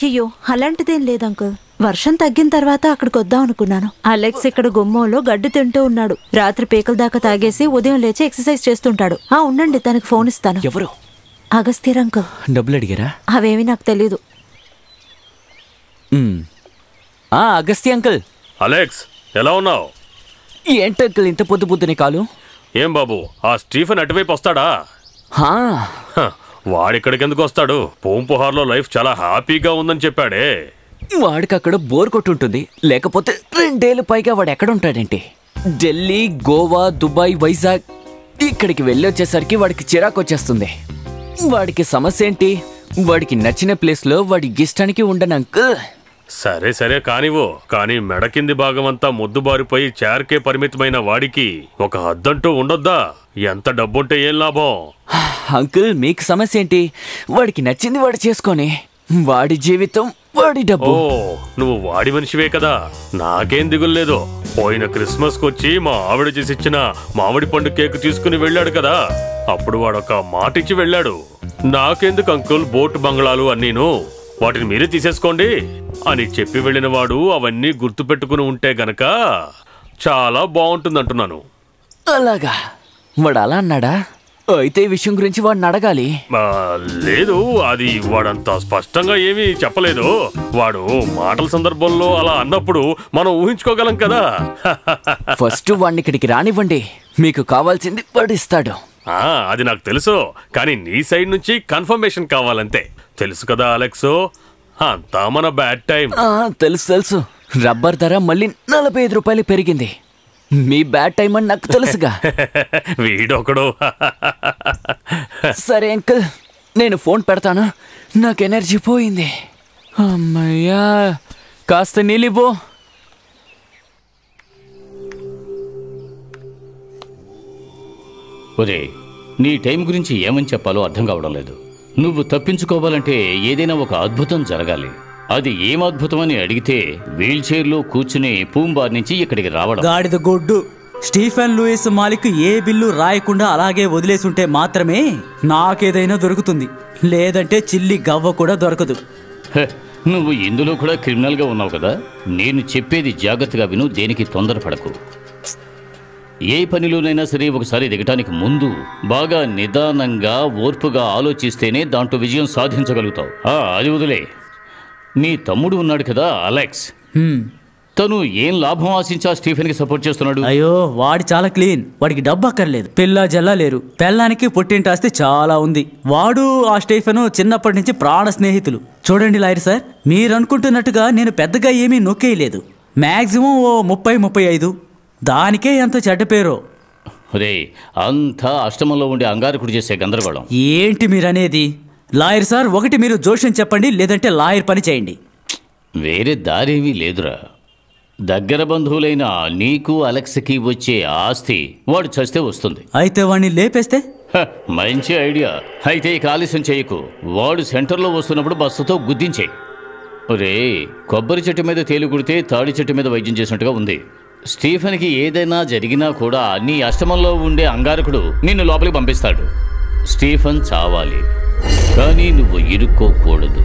అయ్యయ్యో అలాంటిదేం లేదు అంకుల్. వర్షం తగ్గిన తర్వాత అక్కడికి వద్దాం అనుకున్నాను. అలెక్స్ ఇక్కడ గుమ్మంలో గడ్డి తింటూ ఉన్నాడు. రాత్రి పీకల దాకా తాగేసి ఉదయం లేచి ఎక్సర్సైజ్ చేస్తుంటాడు. ఉండండి, తనకి ఫోన్ ఇస్తాను. ఎవరు? అగస్త్యర్ అంకుల్. డబ్బులు అడిగారా? అవేమి నాకు తెలీదు. అగస్త్య అంకుల్. అలెక్స్, ఎలా ఉన్నావు? ఏంటి అంకుల్ ఇంత పొద్దు పొద్దునే కాలు? ఏం బాబు, ఆ స్టీఫెన్ అటువైపు వస్తాడా? వాడిక్కడికి ఎందుకు వస్తాడు? పూంపుహార్లో లైఫ్ చాలా హ్యాపీగా ఉందని చెప్పాడే. వాడికి అక్కడ బోర్ కొట్టుంటుంది, లేకపోతే 2 ఏళ్ళు పైగా వాడు ఎక్కడ ఉంటాడేంటి? ఢిల్లీ, గోవా, దుబాయ్, వైజాగ్ ఇక్కడికి వెళ్ళి వచ్చేసరికి వాడికి చిరాకు వచ్చేస్తుంది. వాడికి సమస్య ఏంటి? వాడికి నచ్చిన ప్లేస్లో వాడి ఇష్టానికి ఉండను అంకుల్. సరే సరే కానివో, కానీ మెడ కింది భాగం అంతా మొద్దుబారిపోయి చేరకే పరిమితమైన వాడికి ఒక హద్దంటూ ఉండొద్దా? ఎంత డబ్బుంటే ఏం లాభం? అంకుల్ మీకు సమస్య ఏంటి? వాడికి నచ్చింది వాడు చేసుకొని, వాడి జీవితం వాడి డబ్బు. నువ్వు వాడి మనిషివే కదా, నాకేం దిగుల్లేదు. పోయిన క్రిస్మస్ కొచ్చి మా ఆవిడ చేసిచ్చిన మామిడి పండు కేక్ తీసుకుని వెళ్ళాడు కదా, అప్పుడు వాడొక మాట ఇచ్చి వెళ్ళాడు. నాకెందుకు అంకుల్ బోట్ బంగ్లాలు అన్నీను, వాటిని మీరే తీసేసుకోండి అని చెప్పి వెళ్ళిన వాడు అవన్నీ గుర్తు పెట్టుకుని ఉంటే గనక చాలా బాగుంటుందంటున్నాను. అలాగా? వాడు అలా అన్నాడా? అయితే ఈ విషయం గురించి వాడిని అడగాలి. లేదు, అది వాడంత స్పష్టంగా ఏమీ చెప్పలేదు. వాడు మాటల సందర్భంలో అలా అన్నప్పుడు మనం ఊహించుకోగలం కదా. ఫస్ట్ వాడిని ఇక్కడికి రానివ్వండి, మీకు కావాల్సింది వాడు ఇస్తాడు. అది నాకు తెలుసు, కానీ నీ సైడ్ నుంచి కన్ఫర్మేషన్ కావాలంతే. తెలుసు కదా అలెక్సో, అంతా మన బ్యాడ్ టైం. తెలుసు తెలుసు. రబ్బర్ ధర మళ్ళీ 45 రూపాయలు పెరిగింది. మీ బ్యాడ్ టైం అని నాకు తెలుసుగా. వీడొకడు. సరే అంకుల్, నేను ఫోన్ పెడతాను. నాకు ఎనర్జీ పోయింది. అమ్మయ్యా, కాస్త నీళ్ళివ్వు. ఒరే, నీ టైం గురించి ఏమని చెప్పాలో అర్థం కావడం లేదు. నువ్వు తప్పించుకోవాలంటే ఏదైనా ఒక అద్భుతం జరగాలి. అది ఏం అద్భుతం అని అడిగితే వీల్ చైర్లో కూర్చుని పూంబార్ నుంచి ఇక్కడికి రావడం. గాడిద గొడ్డు. స్టీఫెన్ లూయిస్ మాలిక్ ఏ బిల్లు రాయకుండా అలాగే వదిలేసుంటే మాత్రమే నాకేదైనా దొరుకుతుంది, లేదంటే చిల్లి గవ్వ కూడా దొరకదు. నువ్వు ఇందులో కూడా క్రిమినల్గా ఉన్నావు కదా. నేను చెప్పేది జాగ్రత్తగా విను, దేనికి తొందరపడకు. ఏ పనిలోనైనా సరే ఒకసారి దిగటానికి ముందు బాగా నిదానంగా ఓర్పుగా ఆలోచిస్తేనే దాంట్లో విజయం సాధించగలుగుతావు. అది వదిలే. నీ తమ్ముడు ఉన్నాడు కదా అలెక్స్, తను ఏం లాభం ఆశించా స్టీఫెన్ కి సపోర్ట్ చేస్తున్నాడు? అయ్యో, వాడి చాలా క్లీన్. వాడికి డబ్బు అక్కర్లేదు, పిల్ల జల్లా లేరు. పెళ్ళానికి పుట్టింటి ఆస్తి చాలా ఉంది. వాడు ఆ స్టీఫెన్ చిన్నప్పటి నుంచి ప్రాణ స్నేహితులు. చూడండి లాయర్ సార్, మీరు అనుకుంటున్నట్టుగా నేను పెద్దగా ఏమీ నొక్కేయలేదు. మ్యాక్సిమం ఓ 30-35. దానికే ఎంత చెడ్డ పేరో. రే, అంతా అష్టమంలో ఉండే అంగారకుడు చేసే గందరగోళం. ఏంటి మీరనేది? లాయర్ సార్, ఒకటి మీరు జోష్యం చెప్పండి, లేదంటే లాయర్ పని చేయండి. వేరే దారేమీ లేదురా. దగ్గర బంధువులైన నీకు అలెక్స్కి వచ్చే ఆస్తి వాడు చస్తే వస్తుంది. అయితే వాడిని లేపేస్తే? మంచి ఐడియా. అయితే ఇక ఆలస్యం చేయకు. వాడు సెంటర్లో వస్తున్నప్పుడు బస్సుతో గుద్దించేయి. రే, కొబ్బరి చెట్టు మీద తేలు కుడితే తాడి చెట్టు మీద వైద్యం చేసినట్టుగా ఉంది. స్టీఫెన్కి ఏదైనా జరిగినా కూడా నీ అష్టమంలో ఉండే అంగారకుడు నిన్ను లోపలికి పంపిస్తాడు. స్టీఫెన్ చావాలి, కానీ నువ్వు ఇరుక్కోకూడదు.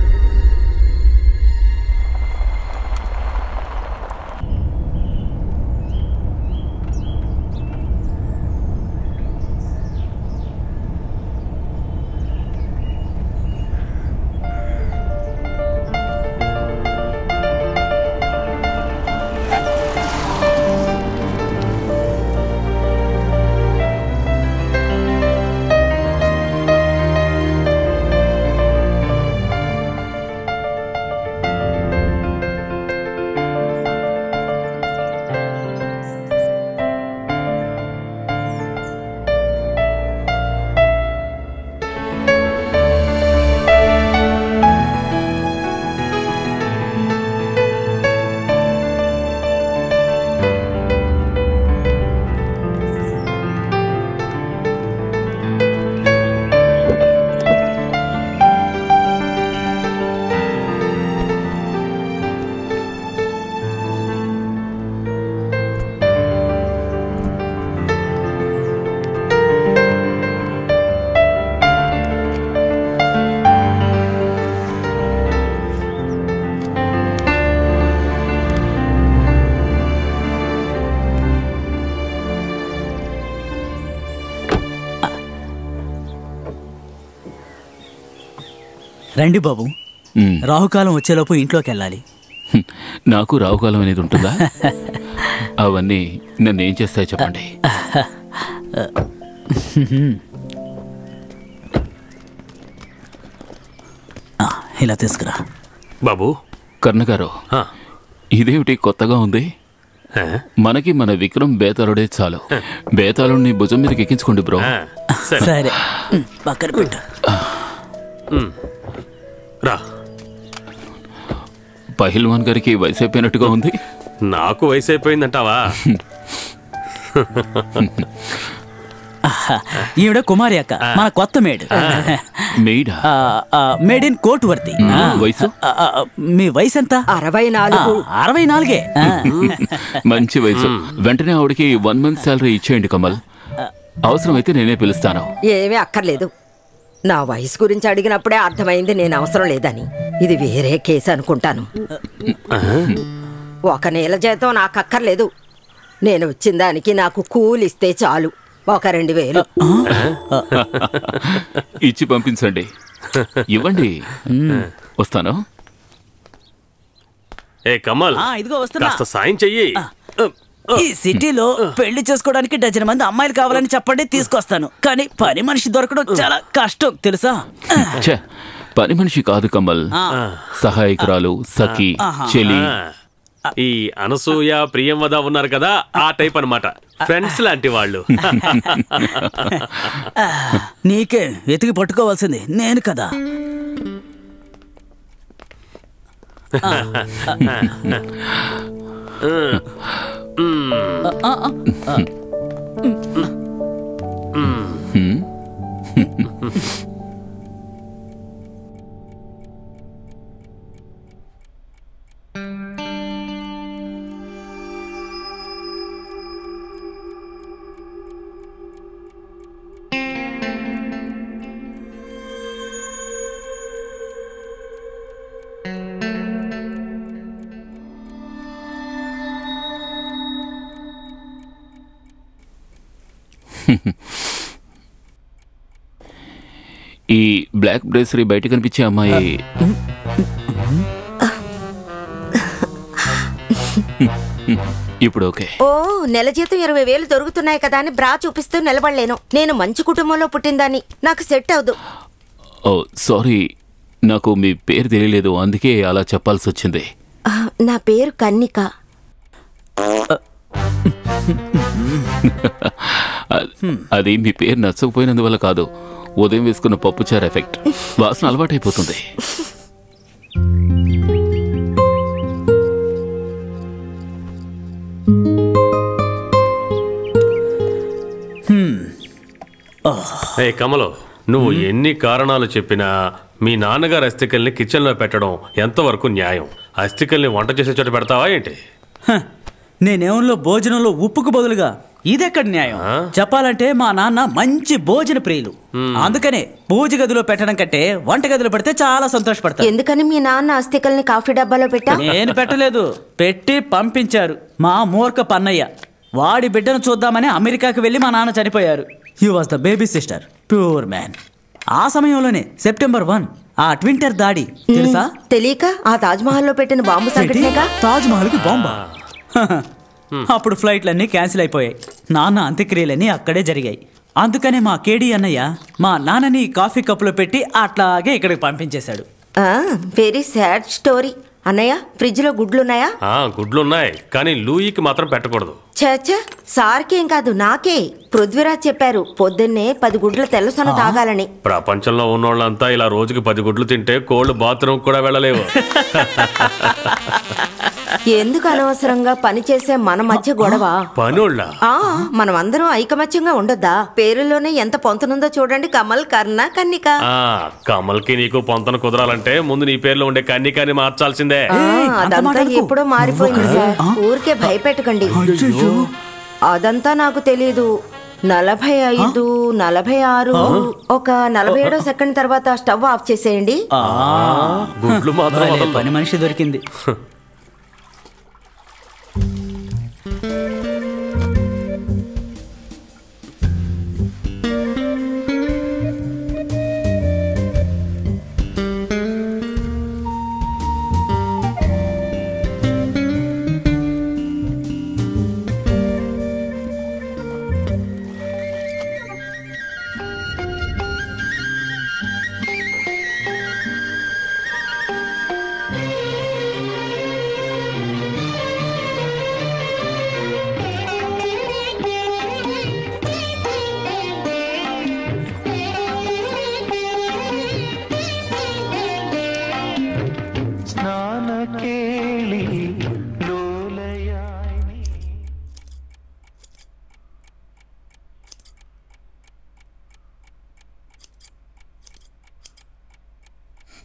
రండి బాబు. రాహుకాలం వచ్చేలోపు ఇంట్లోకి వెళ్ళాలి. నాకు రాహుకాలం అనేది ఉంటుందా? అవన్నీ నన్ను ఏం చేస్తాయి చెప్పండి. ఇలా తీసుకురా బాబు. కర్ణగారు, ఇదేమిటి కొత్తగా ఉంది? మనకి మన విక్రమ్ బేతాళుడే చాలు. బేతాళుడిని భుజం మీదకి ఎక్కించుకోండి బ్రో. సరే, పక్కన పెట్టు. రా. పహిల్వాన్ గారికి వయసు అయిపోయినట్టుగా ఉంది. నాకు వయసు అయిపోయిందంటావా? ఈవిడ కుమారి అక్క, మన కొత్త మేడ్. మేడా? Made in Kotwarthi. వయసు? మీ వయసు ఎంత? 64. 64. మంచి వయసు. వెంటనే ఆవిడకి 1 month శాలరీ ఇచ్చేయండి కమల్. అవసరమైతే నేనే పిలుస్తాను. ఏమీ అక్కర్లేదు. నా వయసు గురించి అడిగినప్పుడే అర్థమైంది నేను అవసరం లేదని. ఇది వేరే కేసు అనుకుంటాను. 1 నెల జీతం నాకు అక్కర్లేదు. నేను వచ్చిన దానికి నాకు కూలిస్తే చాలు. 2,000 ఇచ్చి పంపించండి. ఇవ్వండి, వస్తాను. ఏ కమల్, ఇదిగో వస్తున్నా. కాస్త సాయం చెయ్యి. ఈ సిటీలో పెళ్లి చేసుకోవడానికి 12 మంది అమ్మాయిలు కావాలని చెప్పండి, తీసుకొస్తాను. కానీ పని మనిషి దొరకడం చాలా కష్టం తెలుసా? పని మనిషి కాదు కమల్, సహాయకురాలు, సఖి, చెలి. ఈ అనసూయ, ప్రియంవద ఉన్నారు కదా, ఆ టైప్ అన్నమాట. ఫ్రెండ్స్ లాంటి వాళ్ళు. నీకే వెతికి పట్టుకోవాల్సింది నేను కదా. ఈ బ్లాక్ బ్రేసరీ బయట కనిపించే అమ్మాయి ఇప్పుడు ఓకే. ఓ, నెల జీతం 20,000 దొరుకుతున్నాయి కదా అని బ్రా చూపిస్తూ నిలబడలేను. నేను మంచి కుటుంబంలో పుట్టిందాన్ని, నాకు సెట్ అవదు. ఓ సారీ, నాకు మీ పేరు తెలియలేదు, అందుకే అలా చెప్పాల్సి వచ్చింది. నా పేరు కన్నిక. అది మీ పేరు నచ్చకపోయినందువల్ల కాదు, ఉదయం వేసుకున్న పప్పుచారు ఎఫెక్ట్. వాసన అలవాటైపోతుంది. ఏ కమలో, నువ్వు ఎన్ని కారణాలు చెప్పినా మీ నాన్నగారు అస్థికల్ని కిచెన్లో పెట్టడం ఎంతవరకు న్యాయం? అస్థికల్ని వంట చేసే చోట పెడతావా ఏంటి? నేనేమో భోజనంలో ఉప్పుకు బదులుగా ఇదెక్కడ న్యాయం? చెప్పాలంటే మా నాన్న మంచి భోజన ప్రియులు. అందుకనే పూజ గదిలో పెట్టడం కంటే వంట గదిలో పెడితే చాలా సంతోషపడతారు. ఎందుకని మీ నాన్న అస్థికల్ని కాఫీ డబ్బాలో పెట్టా? నేను పెట్టలేదు, పెట్టి పంపించారు మా మూర్ఖ పన్నయ్య. వాడి బిడ్డను చూద్దామని అమెరికాకి వెళ్ళి మా నాన్న చనిపోయారు. He was the baby sister, pure man. ఆ సమయంలోనే September 1 ఆ ట్వింటర్ దాడి తెలుసా? తెలియక ఆ తాజ్మహల్లో పెట్టిన బాంబు సంఘటనేగా. తాజ్మహల్కి బాంబా? అప్పుడు ఫ్లైట్లన్నీ క్యాన్సిల్ అయిపోయాయి. నాన్న అంత్యక్రియలన్నీ అక్కడే జరిగాయి. అందుకనే మా కేడీ అన్నయ్య మా నాన్నని కాఫీ కప్పులో పెట్టి అట్లాగే ఇక్కడికి పంపించేశాడు. Very sad story. అన్నయ్య, ఫ్రిడ్జ్ లో గుడ్లున్నాయా? గుడ్లున్నాయి, కానీ లూయికి మాత్రం పెట్టకూడదు. చచ్చా, సార్కేం కాదు నాకే. పృథ్వీరాజ్ చెప్పారు పొద్దున్నే 10 గుడ్ల తెల్లసొన తాగాలని. ప్రపంచంలో ఉన్నోళ్ళంతా ఇలా రోజుకి 10 గుడ్లు తింటే కోళ్ళు బాత్రూమ్ కూడా వెళ్ళలేవు. ఎందుకు అనవసరంగా పని చేసే మన మధ్య గొడవ? పనుళ్ళ మనం అందరం ఐకమత్యంగా ఉండొద్దా? పేరులోనే ఎంత పొంతనుందో చూడండి. కమల్, కర్ణ, కన్నిక. కమల్కి నీకు పొంతన కుదరాలంటే ముందు నీ పేర్లో ఉండే కన్నికాని మార్చాల్సిందే. అదంతా ఎప్పుడో మారిపోయింది సార్, ఊరికే భయపెట్టకండి. అదంతా నాకు తెలీదు. 45, 46, ఒక 47వ సెకండ్ తర్వాత స్టవ్ ఆఫ్ చేసేయండి. గుడ్లు మాత్రం పని మనిషి దొరికింది.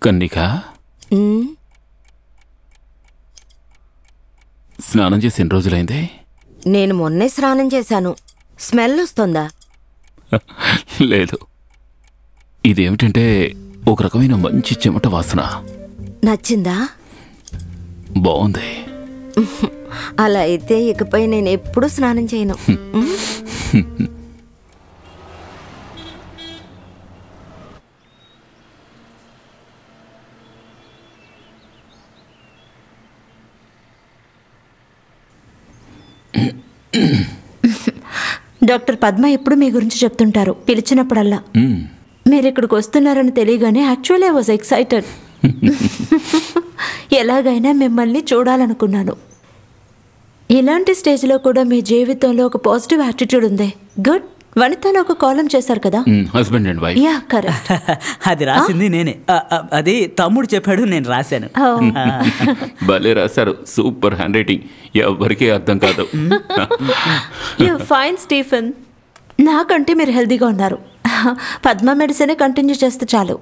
కన్నిక, స్నానం చేసి ఎన్ని రోజులైంది? నేను మొన్నే స్నానం చేశాను. స్మెల్ వస్తుందా? లేదు. ఇదేమిటంటే ఒక రకమైన మంచి చెమట వాసన. నచ్చిందా? బాగుంది. అలా అయితే ఇకపై నేను ఎప్పుడూ స్నానం చేయను. డాక్టర్ పద్మ ఎప్పుడు మీ గురించి చెప్తుంటారు పిలిచినప్పుడల్లా. మీరు ఇక్కడికి వస్తున్నారని తెలియగానే యాక్చువల్లీ ఐ వాజ్ ఎక్సైటెడ్. ఎలాగైనా మిమ్మల్ని చూడాలనుకున్నాను. ఇలాంటి స్టేజ్లో కూడా మీ జీవితంలో ఒక పాజిటివ్ యాటిట్యూడ్ ఉంది. గుడ్. వనితలో ఒక కాలం చేశారు కదా? Husband and wife. Yeah, correct. అది రాసింది నేనే. అది తమ్ముడు చెప్పాడు, నేను రాశాను. భలే రాశారు. Super hand writing. ఎవరికీ అర్థం కాదు. You fine Stephen. నాకంటే మీరు హెల్దీగా ఉన్నారు. పద్మ మెడిసినే కంటిన్యూ చేస్తే చాలు.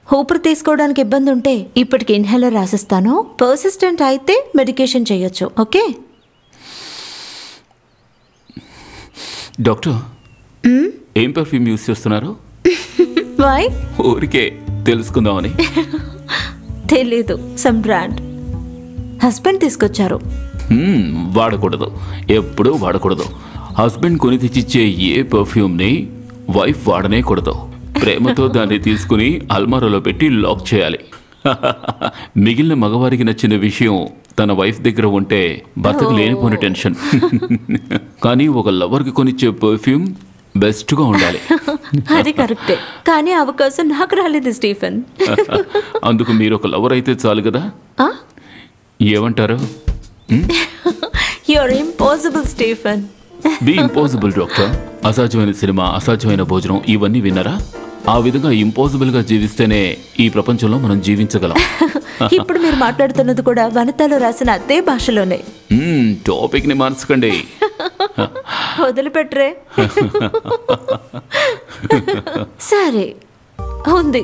ఊపిరి తీసుకోవడానికి ఇబ్బంది ఉంటే ఇప్పటికి ఇన్హేలర్ రాసిస్తాను. పర్సిస్టెంట్ అయితే మెడికేషన్ చేయొచ్చు. ఓకే డాక్టర్, ఏం పర్ఫ్యూమ్ యూజ్ చేస్తున్నారు? వై? ఊరికే తెలుసుకుందామని. తెలీదు. Some brand. హస్బెండ్ తీసుకొచ్చారు. వాడకూడదు, ఎప్పుడూ వాడకూడదు. హస్బెండ్ కొని తెచ్చిచ్చే ఏ పర్ఫ్యూమ్ని వైఫ్ వాడనే కూడదు. ప్రేమతో దాన్ని తీసుకుని అల్మారాలో పెట్టి లాక్ చేయాలి. మిగిలిన మగవారికి నచ్చిన విషయం తన వైఫ్ దగ్గర ఉంటే భర్తకు లేనిపోని టెన్షన్. కానీ ఒక లవర్కి కొనిచ్చే పర్ఫ్యూమ్ బెస్ట్గా ఉండాలి. అది కరెక్టే, కానీ అవకాశం నాకు రాలేదు స్టీఫెన్. అందుకు మీరు ఒక లవర్ అయితే చాలు కదా. ఏమంటారు? You're impossible Stephen. Be impossible doctor. అసాధ్యమైన సినిమా, అసాధ్యమైన భోజనం, ఇవన్నీ విన్నారా? ఆ విధంగా ఇంపాసిబుల్ గా జీవిస్తేనే ఈ ప్రపంచంలో మనం జీవించగలం. ఇప్పుడు మీరు మాట్లాడుతున్నది కూడా వనితలో రాసిన అదే భాషలోనే. టాపిక్ ని మార్చకండి. వదిలిపెట్టరే. సరే ఉంది,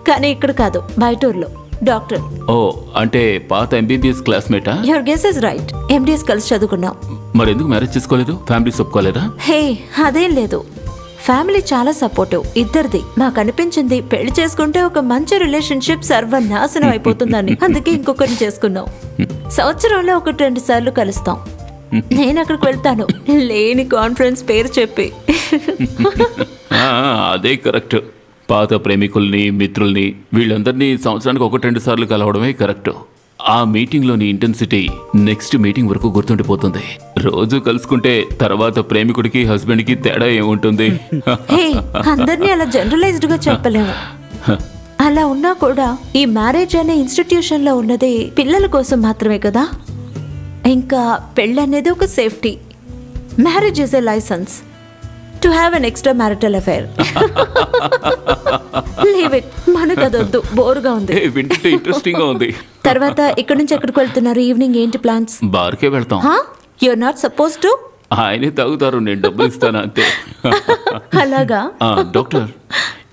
కానీ ఇక్కడ కాదు, బయట ఊర్లో. డాక్టర్. ఓ, అంటే పాత ఎంబీబీఎస్ క్లాస్మేటా? Your guess is right. MDS కలిసి చదువుకున్నాం. మరెందుకు మ్యారేజ్ చేసుకోలేదు? ఫ్యామిలీ ఒప్పుకోలేదా? హే, అదేం లేదు. ఫ్యామిలీ చాలా సపోర్టివ్, ఇద్దరిది. మాకు అనిపించింది పెళ్లి చేసుకుంటే ఒక మంచి రిలేషన్షిప్ సర్వనాశనం అయిపోతుందని. అందుకే ఇంకొకరిని చేసుకున్నాం. సంవత్సరంలో 1-2 సార్లు కలుస్తాం. నేను అక్కడికి వెళ్తాను, లేని కాన్ఫరెన్స్ పేరు చెప్పి. అదే కరెక్ట్. పాత ప్రేమికుల్ని, మిత్రుల్ని, వీళ్ళందరినీ సంవత్సరానికి 1-2 సార్లు కలవడమే కరెక్ట్. ఆ మీటింగ్లోని ఇంటెన్సిటీ నెక్స్ట్ మీటింగ్ వరకు గుర్తుండిపోతుంది. రోజు కలుసుకుంటే తర్వాత ప్రేమికుడికి, హస్బెండ్కి తేడా ఏముంటుంది? అందరినీ అలా జనరలైజ్డ్ గా చెప్పలేము. అలా ఉన్నా కూడా ఈ మ్యారేజ్ అనే ఇన్స్టిట్యూషన్ లో ఉన్నది పిల్లల కోసం మాత్రమే కదా. ఇంకా పెళ్ళి అనేది ఒక safety. Marriage is a licence to have an extra marital affair. Leave it. మనకు అదొద్దు, బోరుగా ఉంది. వింటే ఇంట్రెస్టింగ్ గా ఉంది. తర్వాత ఇక్కడ నుంచి ఎక్కడికి వెళ్తున్నారు? ఈవినింగ్ ఏంటి ప్లాన్స్? బార్కే వెళ్తాం. You are not suppose to. ఆయనే తాగుతారు, నేను డబ్బులు ఇస్తాను అంతే. అలాగా? డాక్టర్,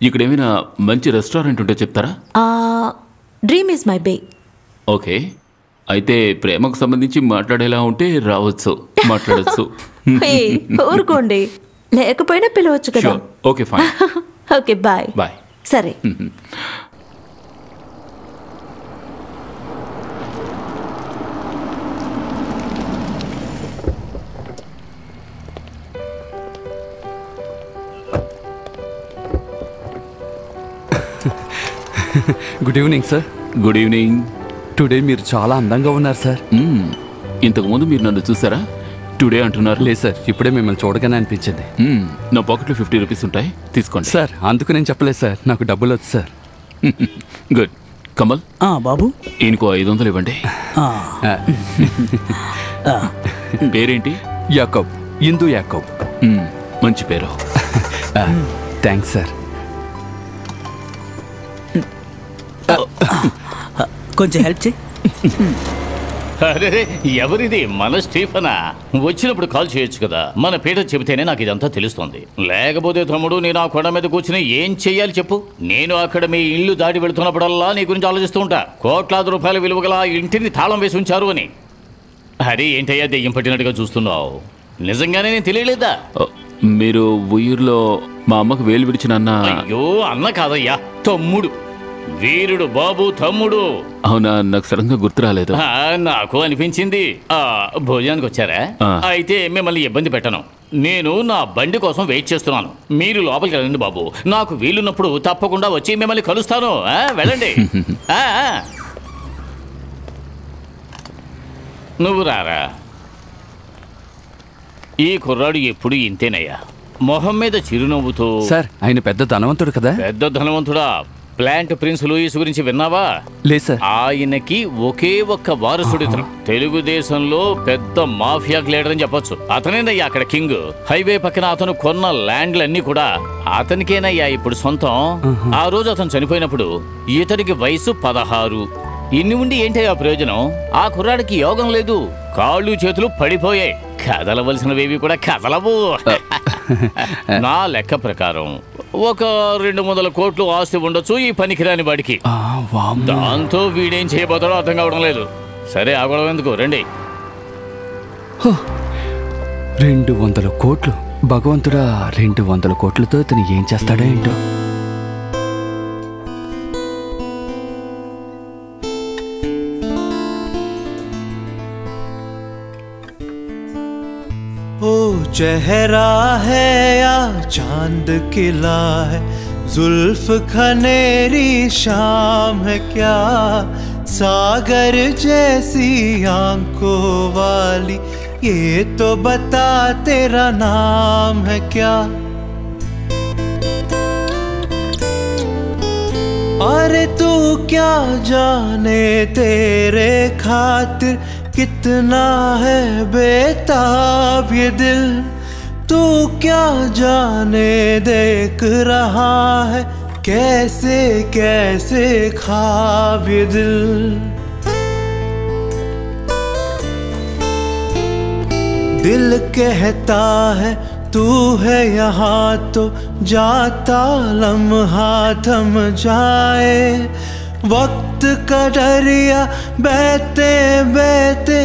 ఇక్కడ ఏమైనా మంచి రెస్టారెంట్ ఉంటే చెప్తారా? Dream is my bay. Okay, అయితే ప్రేమకు సంబంధించి మాట్లాడేలా ఉంటే రావచ్చు, మాట్లాడచ్చు. ఊరుకోండి, లేకపోయినా పిలవచ్చు కదా. Okay fine. Okay, bye. Bye. సరే. Good evening sir. Good evening. Today మీరు చాలా అందంగా ఉన్నారు సార్. ఇంతకుముందు మీరు నన్ను చూసారా? టుడే అంటున్నారు. లేదు సార్, ఇప్పుడే మిమ్మల్ని చూడగానే అనిపించింది. నా పాకెట్లో 50 రూపీస్ ఉంటాయి, తీసుకోండి. సార్, అందుకు నేను చెప్పలేదు సార్, నాకు డబ్బులు వచ్చు సార్. గుడ్. కమల్ బాబు, ఈయనకు 500 ఇవ్వండి. పేరేంటి? యాకోబ్. ఇందు యాకోబ్. మంచి పేరు. Thanks sir. కొంచెం హెల్ప్ చేయి. అరే ఎవరిది? మన స్టీఫనా? వచ్చినప్పుడు కాల్ చేయొచ్చు కదా. మన పీటర్ చెబితేనే నాకు ఇదంతా తెలుస్తుంది. లేకపోతే తమ్ముడు నేను ఆ కొండ మీద కూర్చుని ఏం చెయ్యాలి చెప్పు? నేను అక్కడ మీ ఇల్లు దాటి వెళుతున్నప్పుడల్లా నీ గురించి ఆలోచిస్తూ ఉంటా. కోట్లాది రూపాయల విలువగల ఆ ఇంటిని తాళం వేసి ఉంచారు అని. అరే ఏంటయ్యా దెయ్యం పట్టినట్టుగా చూస్తున్నావు? నిజంగానే నేను తెలియలేదా? మీరు ఊరిలో మా అమ్మకు వేలు విడిచిన అన్న. అయ్యో అన్న కాదయ్యా, తమ్ముడు. వీరుడు బాబు తమ్ముడు. అవునా? నాకు సడన్ గా గుర్తు రాలేదు. నాకు అనిపించింది. భోజనానికి వచ్చారా? అయితే మిమ్మల్ని ఇబ్బంది పెట్టను. నేను నా బండి కోసం వెయిట్ చేస్తున్నాను. మీరు లోపలికి వెళ్ళండి బాబు. నాకు వీలున్నప్పుడు తప్పకుండా వచ్చి మిమ్మల్ని కలుస్తాను. వెళ్ళండి. నువ్వు రారా. ఈ కుర్రాడు ఎప్పుడు ఇంతేనయ్యా, మొహం మీద చిరునవ్వుతో. సార్ ఆయన పెద్ద ధనవంతుడు కదా? పెద్ద ధనవంతుడా? ప్లాంట్ ప్రిన్స్ లూయిస్ గురించి విన్నావా? లేదు సార్. ఆయనకి ఒకే ఒక్క వారసుడితను. తెలుగుదేశంలో పెద్ద మాఫియా లీడర్ అని చెప్పొచ్చు. అతనేనయ్యా అక్కడ కింగ్. హైవే పక్కన అతను కొన్న ల్యాండ్లన్నీ కూడా అతనికేనయ్యా ఇప్పుడు సొంతం. ఆ రోజు అతను చనిపోయినప్పుడు ఇతనికి వయసు 16. ఇన్ని ఉండి ఏంటయ్యా ప్రయోజనం? ఆ కుర్రాడికి యోగం లేదు. కాళ్ళు చేతులు పడిపోయాయి. కదలవలసినవేవి కూడా కదలవు. నా లెక్క ప్రకారం ఒక 200 కోట్లు ఆస్తి ఉండొచ్చు ఈ పనికిరాని వాడికి. దాంతో వీడేం చేయబోతాడో అర్థం కావడం లేదు. సరే ఆగడం ఎందుకు, రండి. 200 కోట్లు? భగవంతుడా, 200 కోట్లతో ఇతను ఏం చేస్తాడో ఏంటో. चेहरा है या चांद खिला है, जुल्फ खनेरी शाम है क्या, सागर जैसी आंखों वाली ये तो बता तेरा नाम है क्या। अरे तू क्या जाने तेरे खातिर कितना है बेताब ये दिल, तू क्या जाने देख रहा है कैसे कैसे ख्वाब ये दिल। दिल कहता है तू है यहाँ तो जाता लम्हा थम जाए, वक्त का दरिया बहते बहते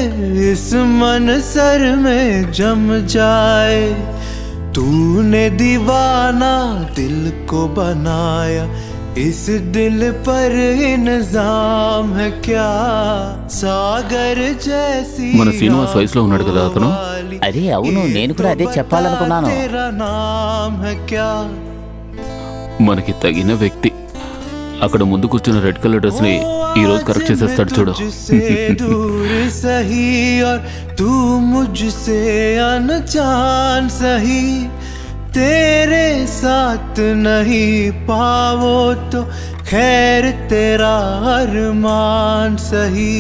इस मनसर में जम जाए। तूने दीवाना दिल को बनाया, इस दिल पर इंजाम है क्या, सागर जैसी మన శ్రీనివాస్ వయసులో ఉన్నాడు కదా అతను? అదే అవును, నేను కూడా అదే చెప్పాలనుకున్నాను. तेरा नाम है क्या। మనకి తగిన వ్యక్తి. అక్కడ ముందు కూర్చున్న రెడ్ కలర్ డ్రెస్ ని ఈ రోజు కరెక్ట్ చేసేస్తాడు చూడు. दूर सही और तू मुझसे अनजान सही, तेरे साथ नहीं पाओ तो खैर तेरा अरमान सही।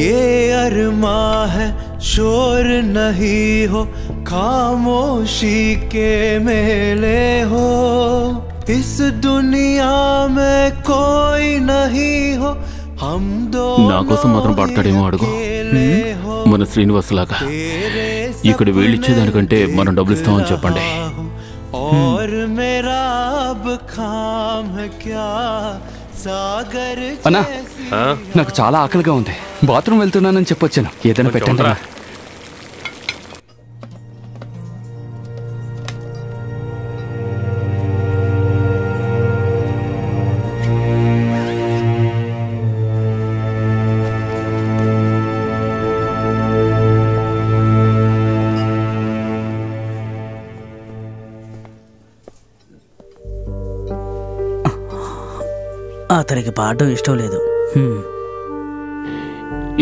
ये अरमान है शोर नहीं हो, खामोशी के मेले हो, इस दुनिया में कोई नहीं हो, हम दो నా కోసం మాత్రం పాడతాడేమో అడుగు. మన శ్రీనివాస్ లాగా. ఇక్కడ వీళ్ళిచ్చేదానికంటే మనం డబ్బులు ఇస్తామని చెప్పండి. और मेरा अब खाम है क्या, सागर అన్నా, నాకు చాలా ఆకలిగా ఉంది. బాత్రూమ్ వెళ్తున్నానని చెప్పొచ్చాను. ఏదైనా పెట్టండి. అతనికి పాడడం ఇష్టం లేదు.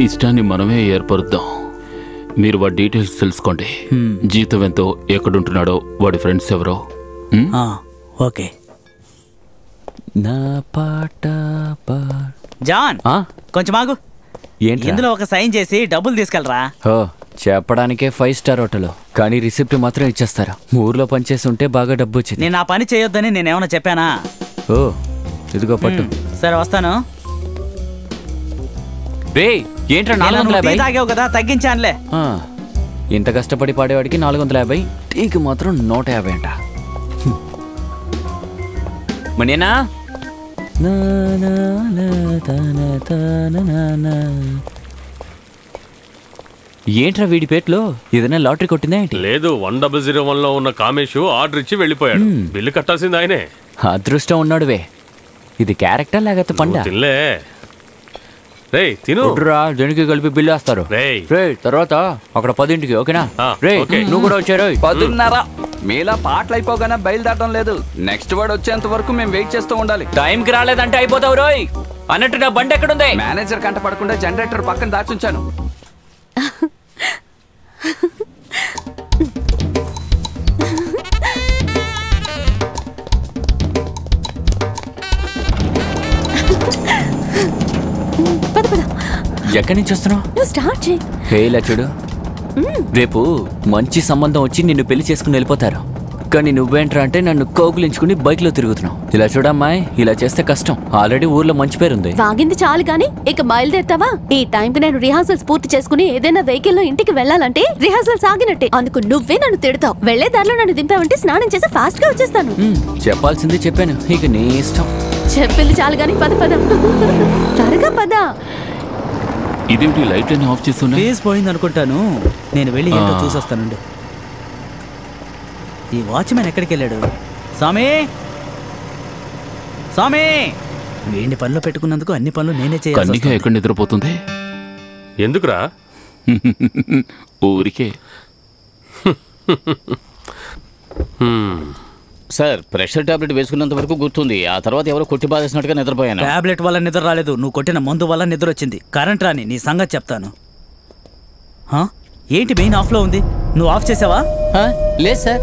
ఇష్టాన్ని మనమే ఏర్పరుద్దాం. మీరు వాడి డీటెయిల్స్ తెలుసుకోండి. జీతం ఎంతో, ఎక్కడుంటున్నాడో, వాడి ఫ్రెండ్స్ ఎవరో. ఓకే. నా పాట జాన్, కొంచెం ఆగు. ఏంటి ఇందులో ఒక సైన్ చేసి డబ్బులు తీసుకెళ్ళరా. చెప్పడానికే 5 స్టార్ హోటల్, కానీ రిసిప్ట్ మాత్రం ఇచ్చేస్తారా? ఊర్లో పనిచేసి ఉంటే బాగా డబ్బు వచ్చింది. నేను ఆ పని చేయొద్దని నేనేమన్నా చెప్పానా? ఓ ఇదిగో పట్టు. సరే వస్తాను. రే ఏంట్రా 450? తాగావు కదా తగ్గించానులే. ఇంత కష్టపడి పాడేవాడికి 450, టీకి మాత్రం 150 అంట. మనేనా ఏంట్రా వీడి పేట్లో ఏదైనా లాటరీ కొట్టిందా ఏంటి? లేదు, 1001 లో ఉన్న కామేష్ ఆర్డర్ ఇచ్చి వెళ్ళిపోయాడు. బిల్లు కట్టాల్సింది ఆయనే. అదృష్టం ఉన్నాడువే. ఇది క్యారెక్టర్ లేకపోతే పండా? తినలే రే, తిను రా. దేనికి కలిపి బిల్లు వేస్తారు రే. తర్వాత అక్కడ 10ంటికి ఓకేనా? రే నువ్వు కూడా వచ్చారు 10:30. మీలా పాటలు అయిపోగానే బయలుదేరడం లేదు. నెక్స్ట్ వర్డ్ వచ్చేంత వరకు మేము వెయిట్ చేస్తూ ఉండాలి. టైంకి రాలేదంటే అయిపోతావు రోయ్. అన్నట్టు నా బండి ఎక్కడుంది? మేనేజర్ కంట పడకుండా జనరేటర్ పక్కన దాచుంచాను. ఎక్కడి నుంచి వస్తున్నావు? స్టార్ట్ చేయి. హేలా చూడు, రేపు మంచి సంబంధం వచ్చి నిన్ను పెళ్లి చేసుకుని వెళ్ళిపోతారు. కానీ నువ్వేంట్రా అంటే నన్ను కోగులించుకుని బైక్ లో తిరుగుతున్నావు. ఇలా చూడమ్మాయి, ఇలా చేస్తే కష్టం. ఆల్రెడీ ఊర్లో మంచి పేరుంది. వాగింది చాలు గాని ఇక బయలుదేరుతావా? ఈ టైంకి నేను రిహార్సల్స్ పూర్తి చేసుకుని ఏదైనా వెహికల్ లో ఇంటికి వెళ్ళాలంటే రిహార్సల్స్ ఆగినట్టే. అందుకు నువ్వే నన్ను తిడతావు. వెళ్లే దారిలో నన్ను దింపావంటే స్నానం చేసి ఫాస్ట్ గా వచ్చేస్తాను. చెప్పాల్సింది చెప్పాను, ఇక నీ ఇష్టం. చెప్పింది చాలు గాని పద పద, త్వరగా పద. ఇదేంటి లైట్ అని ఆఫ్ చేస్తున్నా? ఫేస్ పోయింది అనుకుంటాను. నేను వెళ్ళి ఏంటో చూసొస్తానండి. ఈ వాచ్మెన్ ఎక్కడికి వెళ్ళాడు? సామే సామే, వేండి పనిలో పెట్టుకున్నందుకు అన్ని పనులు నేనే చేయాలి. కన్నిక ఎక్కడ నిద్రపోతుంది? ఎందుకురా? ఊరికే. సార్, ప్రెషర్ టాబ్లెట్ వేసుకున్నంత వరకు గుర్తుంది. ఆ తర్వాత ఎవరో కొట్టి బాధేసినట్టుగా నిద్రపోయాను. టాబ్లెట్ వల్ల నిద్ర రాలేదు, నువ్వు కొట్టిన మందు వల్ల నిద్ర వచ్చింది. కరెంట్ రాని నీ సంగతి చెప్తాను. ఏంటి మెయిన్ ఆఫ్ లో ఉంది? నువ్వు ఆఫ్ చేసావా? లేదు సార్.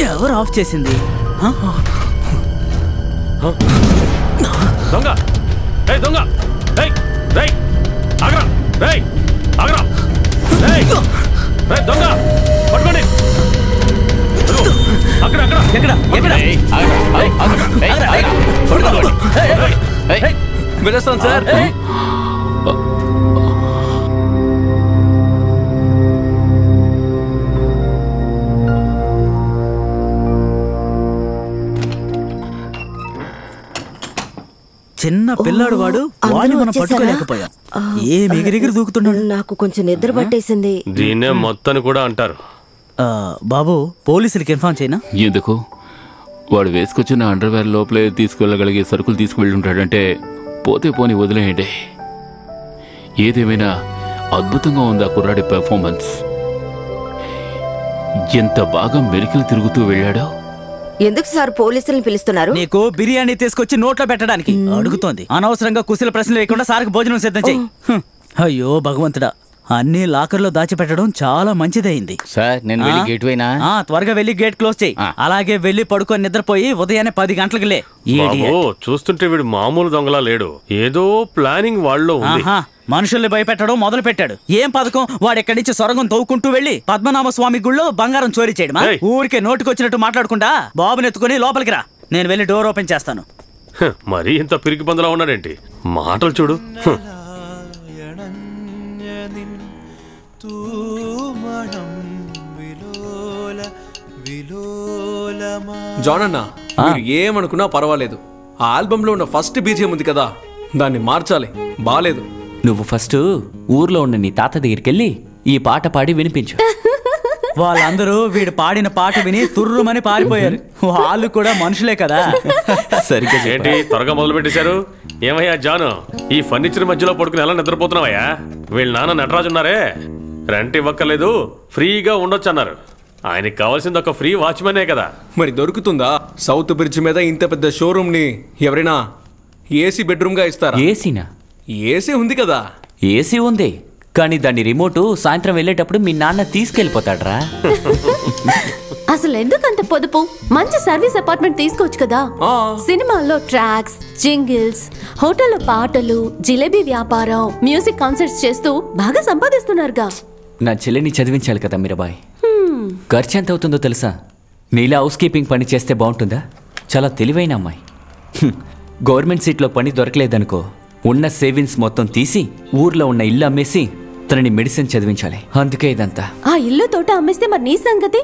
ఎవరు ఆఫ్ చేసింది? దొంగ! ఏయ్ దొంగ! ఏయ్ రేయ్ ఆగరా! రేయ్ ఆగరా! రేయ్ రేయ్ దొంగ! పట్టుకోండి! అక్కడ అక్కడ ఎక్కడ ఎక్కడ? వెళ్ళొస్తాను సార్. చిన్న పిల్లాడు వాడు, వాడిని మనం పట్టుకోలేకపోయాం. ఏం ఎగిరెగిరి దూకుతున్నాడు. నాకు కొంచెం నిద్ర పట్టేసింది. దీన్నే మొత్తాన్ని కూడా అంటారు. బాబు, పోలీసులకి ఇన్ఫార్మ్ చేయనా? ఎందుకు? వాడు వేసుకొచ్చిన అండర్వేర్ లోపలే తీసుకువెళ్ళగలిగే సరుకులు తీసుకువెళ్ళి ఉంటాడంటే పోతే పోని వదిలేయండి. ఏదేమైనా అద్భుతంగా ఉంది ఆ కుర్రాడి పెర్ఫార్మెన్స్. ఎంత బాగా మెలికలు తిరుగుతూ వెళ్ళాడో. ఎందుకు సార్ పోలీసులను పిలుస్తున్నారు? నీకు బిర్యానీ తీసుకొచ్చి నోట్లో పెట్టడానికి అడుగుతోంది. అనవసరంగా కుశల ప్రశ్నలు వేయకుండా సార్కి భోజనం సిద్ధం చెయ్యి. అయ్యో భగవంతుడా, అన్ని లాకర్లో దాచిపెట్టడం చాలా మంచిదైంది. సార్, నేను వెళ్ళి గేట్ వైనా? త్వరగా వెళ్ళి గేట్ క్లోజ్ చేయి. అలాగే వెళ్ళి పడుకొని నిద్రపోయి ఉదయాన్నే 10 గంటలకు లే. చూస్తుంటే వీడు మామూలు దొంగలా లేడు. ఏదో ప్లానింగ్ వాళ్ళలో ఉంది. మనుషుల్ని భయపెట్టడం మొదలు పెట్టాడు. ఏం పథకం? వాడు ఎక్కడి నుంచి సొరంగం తవ్వుకుంటూ వెళ్ళి పద్మనాభ స్వామి గుళ్ళో బంగారం చోరీ చేయడమా? ఊరికే నోటికొచ్చినట్టు మాట్లాడకుండా బాబుని ఎత్తుకుని లోపలికి రా. నేను వెళ్ళి డోర్ ఓపెన్ చేస్తాను. మరీ ఇంత పిరికి పందలా ఉన్నాడేంటి? మాటలు చూడు. జాన్ అన్న, మీరు ఏమనుకున్నా పర్వాలేదు. ఆ ఆల్బంలో ఉన్న ఫస్ట్ బీజియం ఉంది కదా, దాన్ని మార్చాలి. బాలేదు. నువ్వు ఫస్ట్ ఊర్లో ఉన్న నీ తాత దగ్గరికి వెళ్ళి ఈ పాట పాడి వినిపించు. వాళ్ళందరూ వీడు పాడిన పాట విని తుర్రుమని పారిపోయారు. వాళ్ళు కూడా మనుషులే కదా. సరిగ్గా ఏంటి త్వరగా మొదలు పెట్టేశారు? ఏమయ్యా జాను, ఈ ఫర్నిచర్ మధ్యలో పడుకుని ఎలా నిద్రపోతున్నావయ్యా? వీళ్ళ నాన్న నటరాజు ఉన్నారే, రెంట్ ఇవ్వక్కర్లేదు, ఫ్రీగా ఉండొచ్చు అన్నారు. ఆయనకి కావాల్సింది ఒక ఫ్రీ వాచ్మెనే కదా. మరి దొరుకుతుందా? సౌత్ బ్రిడ్జ్ మీద ఇంత పెద్ద షోరూమ్ ని ఎవరైనా ఏసీ బెడ్రూమ్ గా ఇస్తారా? ఏసీనా? ఏసీ ఉంది కదా. ఏసీ ఉంది, కానీ దాని రిమోట్ సాయంత్రం వెళ్ళేటప్పుడు మీ నాన్న తీసుకెళ్ళిపోతాడ్రా. అసలు ఎందుకంత పొదుపు? మంచి సర్వీస్ అపార్ట్మెంట్ తీసుకోవచ్చు కదా. సినిమాల్లో ట్రాక్స్, జింగిల్స్, హోటల్లో పాటలు, జిలేబీ వ్యాపారం, మ్యూజిక్ కాన్సర్ట్స్ చేస్తూ బాగా సంపాదిస్తున్నారుగా. నా చెల్లిని చదివించాలి కదా మీరాబాయ్. ఖర్చు ఎంత అవుతుందో తెలుసా? నీలా హౌస్ కీపింగ్ పని చేస్తే బాగుంటుందా? చాలా తెలివైన అమ్మాయి. గవర్నమెంట్ సీట్లో పని దొరకలేదనుకో, ఉన్న సేవింగ్స్ మొత్తం తీసి ఊర్లో ఉన్న ఇల్లు అమ్మేసి తనని మెడిసిన్ చదివించాలి. అందుకే ఇదంతా. ఆ ఇల్లు తోట అమ్మేస్తే మరి నీ సంగతి?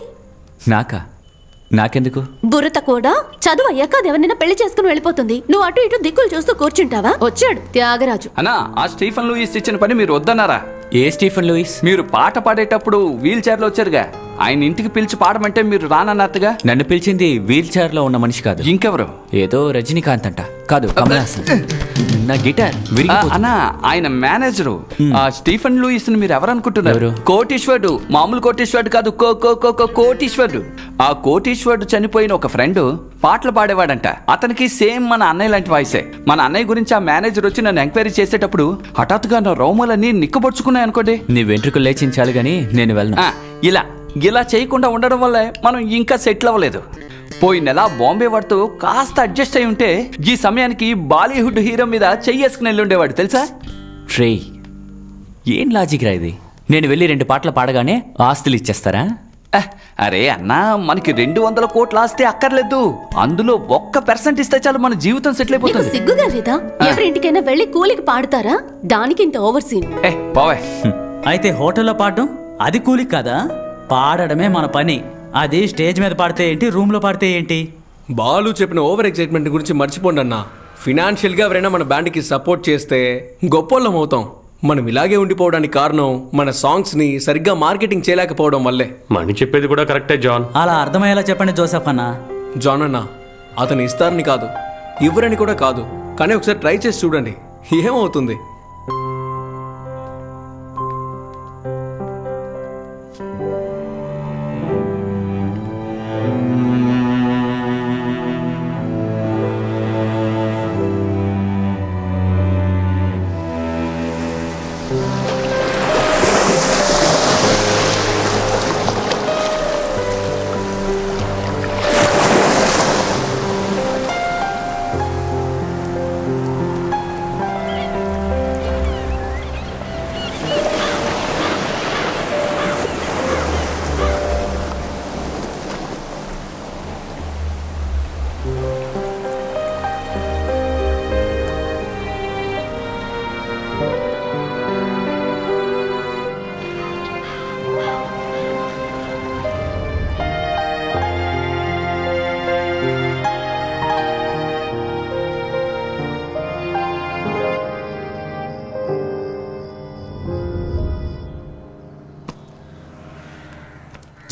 నాకెందుకు? బుర్రత కూడా చదువు అయ్యాక అది ఎవరినైనా పెళ్లి చేసుకుని వెళ్ళిపోతుంది. నువ్వు అటు ఇటు దిక్కులు చూస్తూ కూర్చుంటావా? వచ్చాడు త్యాగరాజు. అన్నా, ఆ స్టీఫెన్ లూయిస్ ఇచ్చిన పని మీరు వద్దన్నారా? ఏ స్టీఫెన్ లూయిస్? మీరు పాట పాడేటప్పుడు వీల్ చైర్లో వచ్చారుగా, ఆయన ఇంటికి పిలిచి పాడమంటే మీరు రానన్నట్టుగా. నన్ను పిలిచింది వీల్ చైర్ లో ఉన్న మనిషి కాదు. ఇంకెవరు? ఏదో రజనీకాంత్ అంట. కాదు, కమల్ హాసన్. నా గిటార్ అన్నా, ఆయన మేనేజరు. ఆ స్టీఫెన్ లూయిస్ ని మీరు ఎవరనుకుంటున్నారు? కోటీశ్వరుడు. మామూలు కోటీశ్వరుడు కాదు, కోటీశ్వరుడు. ఆ కోటీశ్వరుడు చనిపోయిన ఒక ఫ్రెండ్ పాటలు పాడేవాడంట. అతనికి సేమ్ మన అన్నయ్య లాంటి వాయిసే. మన అన్నయ్య గురించి ఆ మేనేజర్ వచ్చి నన్ను ఎంక్వైరీ చేసేటప్పుడు హఠాత్తుగా నా రోమలన్నీ నిక్కబొడుచుకున్నాయి అనుకోండి. నీ వెంట్రుకలు లేచించాలి గానీ నేను వెళ్ళను. ఇలా చేయకుండా ఉండడం వల్లే మనం ఇంకా సెటిల్ అవ్వలేదు. పోయిన నెల బాంబే వాడితో కాస్త అడ్జస్ట్ అయి ఉంటే ఈ సమయానికి బాలీవుడ్ హీరో మీద చెయ్యేసుకుని వెళ్ళి ఉండేవాడు తెలుసా? ట్రే, ఏం లాజిక్ రా ఇది? నేను వెళ్ళి 2 పాటలు పాడగానే ఆస్తులు ఇచ్చేస్తారా? అరే అన్నా, మనకి 200 కోట్ల ఆస్తి అక్కర్లేదు. అందులో 1% ఇస్తే చాలు మన జీవితం సెటిల్ అయిపోతుంది. సిగ్గుగా లేదా? ఎవరింటికైనా వెళ్ళి కూలికి పాడతారా? దానికి ఇంత ఓవర్ సీన్. పోవే. అయితే హోటల్లో పాడడం అది కూలికి కాదా? పాడడమే మన పని. అది స్టేజ్ మీద పాడితే ఏంటి, రూమ్ లో పాడితే ఏంటి? బాలు చెప్పిన ఓవర్ ఎక్సైట్మెంట్ గురించి మర్చిపోండి అన్న. ఫినాన్షియల్ గా ఎవరైనా మన బ్యాండ్ కి సపోర్ట్ చేస్తే గొప్పోళ్ళం అవుతాం. మనం ఇలాగే ఉండిపోవడానికి కారణం మన సాంగ్స్ ని సరిగ్గా మార్కెటింగ్ చేయలేకపోవడం వల్లే. మణి చెప్పేది కూడా కరెక్టే జాన్. అలా అర్థమయ్యేలా చెప్పండి జోసెఫ్ అన్న. జాన్ అన్న, అతను ఇస్తారని కాదు, ఇవ్వరని కూడా కాదు, కానీ ఒకసారి ట్రై చేసి చూడండి, ఏమవుతుంది.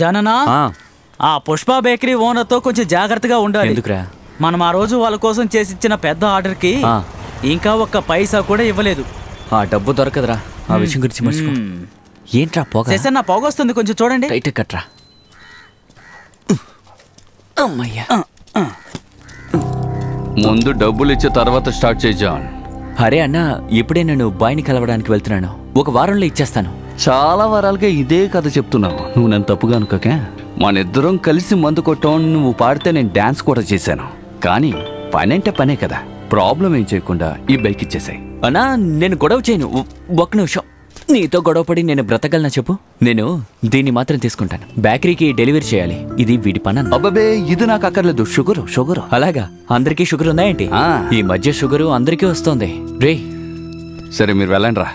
జాననా, ఆ పుష్ప బేకరీ ఓనర్తో కొంచెం జాగ్రత్తగా ఉండాలి. ఎందుకురా? మనం ఆ రోజు వాళ్ళ కోసం చేసిచ్చిన పెద్ద ఆర్డర్కి ఇంకా 1 పైసా కూడా ఇవ్వలేదు. ఆ డబ్బు దొరకదురా. ఆ విషయం గురించి మర్చిపో. ఏంట్రా పొగ? సెషన్ నా పొగ వస్తుంది, కొంచెం చూడండి. టైట్ కట్రా. అమ్మయ్యా. ముందు డబ్బులు ఇచ్చే తర్వాత స్టార్ట్ చేయి జాన్. అరే అన్న, ఇప్పుడే నేను బాయ్ని కలవడానికి వెళ్తున్నాను. 1 వారంలో ఇచ్చేస్తాను. చాలా వారాలుగా ఇదే కథ చెప్తున్నావు. నువ్వు నన్ను తప్పుగా అనుకోకే. మనిద్దరం కలిసి మందు కొట్టాం. నువ్వు పాడితే నేను డాన్స్ కూడా చేశాను. కానీ పని అంటే పనే కదా. ప్రాబ్లం ఏం చేయకుండా ఈ బైక్ ఇచ్చేసాయి. అన్నా, నేను గొడవ చేయను. 1 నిమిషం. నీతో గొడవపడి నేను బ్రతకగలనా చెప్పు? నేను దీన్ని మాత్రం తీసుకుంటాను. బేకరీకి డెలివరీ చేయాలి. ఇది వీడి పని. అబ్బబే, ఇది నాకు అక్కర్లేదు. షుగర్. అలాగా? అందరికీ షుగర్ ఉందా ఏంటి? ఈ మధ్య షుగరు అందరికీ వస్తుంది రే. సరే, మీరు వెళ్ళండి రా.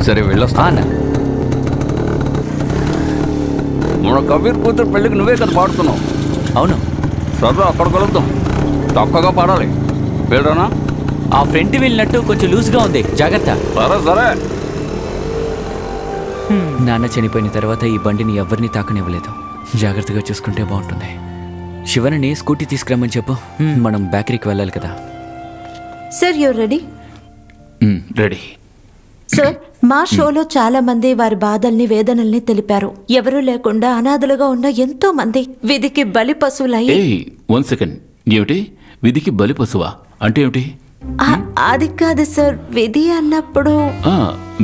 సరే, వెళ్ళొస్తా. మన కబీర్ కూతురు పెళ్ళికి నువ్వే కదా పాడుతున్నావు? అవును. సరే, అక్కడ కలుద్దాం. తక్కువగా పాడాలి. వెళ్ళరానా? ఆ ఫ్రంట్ వెళ్ళినట్టు కొంచెం లూజ్గా ఉంది, జాగ్రత్త. సరే. నాన్న చనిపోయిన తర్వాత ఈ బండిని ఎవరిని తాకనివ్వలేదు. జాగ్రత్తగా చూసుకుంటే బాగుంటుంది. శివని స్కూటీ తీసుకురమ్మని చెప్పు. మనం బేకరీకి వెళ్ళాలి కదా. Sir, your ready? Ready. Sir, మా షోలో చాలా మంది వారి బాధల్ని, వేదనల్ని తెలిపారు. ఎవరూ లేకుండా అనాథలుగా ఉన్న ఎంతో మంది విధికి బలి పశువులయ్యి. 1 సెకండ్. ఏమిటి విధికి బలి పశువా అంటే ఏమిటి? అది కాదు సార్, విధి అన్నప్పుడు.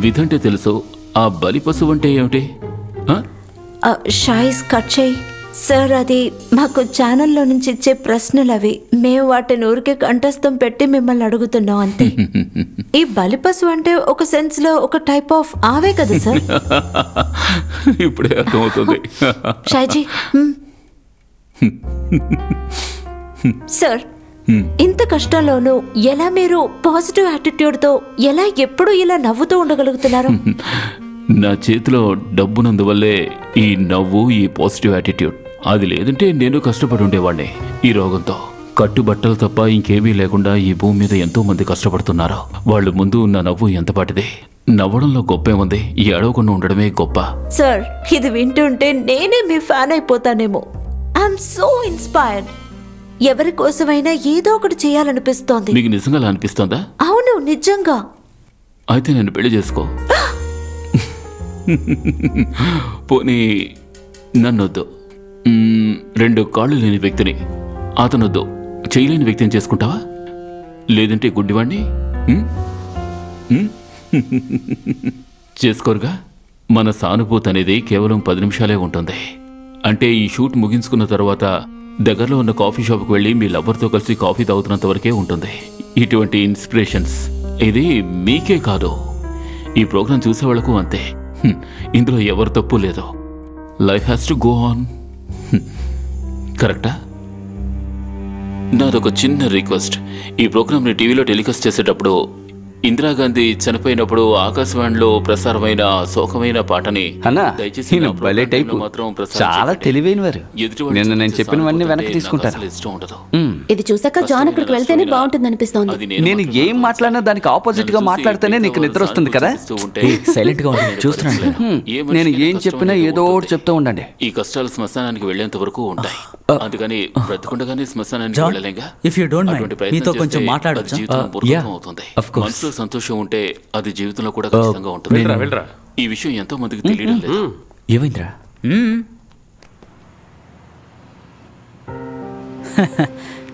విధి అంటే తెలుసు. ఆ బలి పశువు అంటే ఏమిటి? షాయిస్ కట్ చేయి సార్. అది మాకు ఛానల్లో నుంచి ఇచ్చే ప్రశ్నలు అవి. మేము వాటిని ఊరికే కంఠస్థం పెట్టి మిమ్మల్ని అడుగుతున్నాం అంతే. ఈ బలిపశు అంటే ఒక సెన్స్ లో ఒక టైప్ ఆఫ్ ఆవే కదా సార్? ఇప్పుడే అర్థమవుతుంది. షాయిజీ, సార్, ఇంత కష్టంలోనూ ఎలా మీరు పాజిటివ్ యాటిట్యూడ్తో ఎలా ఎప్పుడు ఇలా నవ్వుతూ ఉండగలుగుతున్నారు? నా చేతిలో డబ్బునందువల్లే ఈ నవ్వు, ఈ పాజిటివ్ యాటిట్యూడ్. అది లేదంటే నేను కష్టపడి ఉండేవాడిని ఈ రోగంతో. కట్టుబట్టలు తప్ప ఇంకేమీ లేకుండా ఈ భూమి మీద ఎంతో మంది కష్టపడుతున్నారు. వాళ్ళు ముందు ఉన్న నవ్వు ఎంత పాటిదే. నవ్వడంలో గొప్పేముంది, ఈ అడవకుండా ఉండడమే గొప్ప. సార్, ఇది వింటుంటే నేనే మీ ఫ్యాన్ అయిపోతానేమో. I'm so inspired. ఎవరి కోసమైనా ఏదో ఒకటి చేయాలనిపిస్తోంది. మీకు నిజంగా అలా అనిపిస్తోందా? అవును, నిజంగా. అయితే నేను పెళ్లి చేసుకో. పోనీ నన్నొద్దు, 2 కాళ్ళు లేని వ్యక్తిని, అతనొద్దు, చేయలేని వ్యక్తిని చేసుకుంటావా? లేదంటే గుడ్డివాణ్ణి చేసుకోరుగా? మన సానుభూతి అనేది కేవలం 10 నిమిషాలే ఉంటుంది. అంటే ఈ షూట్ ముగించుకున్న తర్వాత దగ్గరలో ఉన్న కాఫీ షాప్కి వెళ్ళి మీ లవర్తో కలిసి కాఫీ తాగుతున్నంత వరకే ఉంటుంది. ఇటువంటి ఇన్స్పిరేషన్స్ ఇది మీకే కాదు, ఈ ప్రోగ్రాం చూసే వాళ్ళకు అంతే. ఇందులో ఎవరు తప్పు లేదు. Life has to go on. కరెక్టా? నాదొక చిన్న రిక్వెస్ట్. ఈ ప్రోగ్రామ్ని టీవీలో టెలికాస్ట్ చేసేటప్పుడు ఇందిరాగాంధీ చనిపోయినప్పుడు ఆకాశవాణిలో ప్రసారమైన శోకమైన పాటని దయచేసి చాలా తెలివైనవారు. నిన్న నేను చెప్పినవన్నీ వెనక్కి తీసుకుంటారు. ఇది చూసాక జాన్ అక్కడికి వెళ్తేనే బాగుంటుంది అనిపిస్తోంది. నేను ఏం మాట్లాడినా దానికి ఆపోజిట్ గా మాట్లాడితేనే నీకు నిద్ర వస్తుంది కదా. సైలెంట్ గా చూస్తున్నాను. నేను ఏం చెప్పినా ఏదో ఒకటి చెప్తూ ఉండండి. ఈ కష్టాలు శ్మశానానికి వెళ్లేంత వరకు ఉంటాయి. అందుకని బ్రతుకుండగానే శ్మశానానికి వెళ్ళలేగా. ఇఫ్ యు డోంట్ మైండ్ మీతో కొంచెం మాట్లాడొచ్చా? మనసులో సంతోషం ఉంటే అది జీవితంలో కూడా ఖచ్చితంగా ఉంటుంది. ఈ విషయం ఎంతో మందికి తెలియడం లేదు. ఏమైందిరా?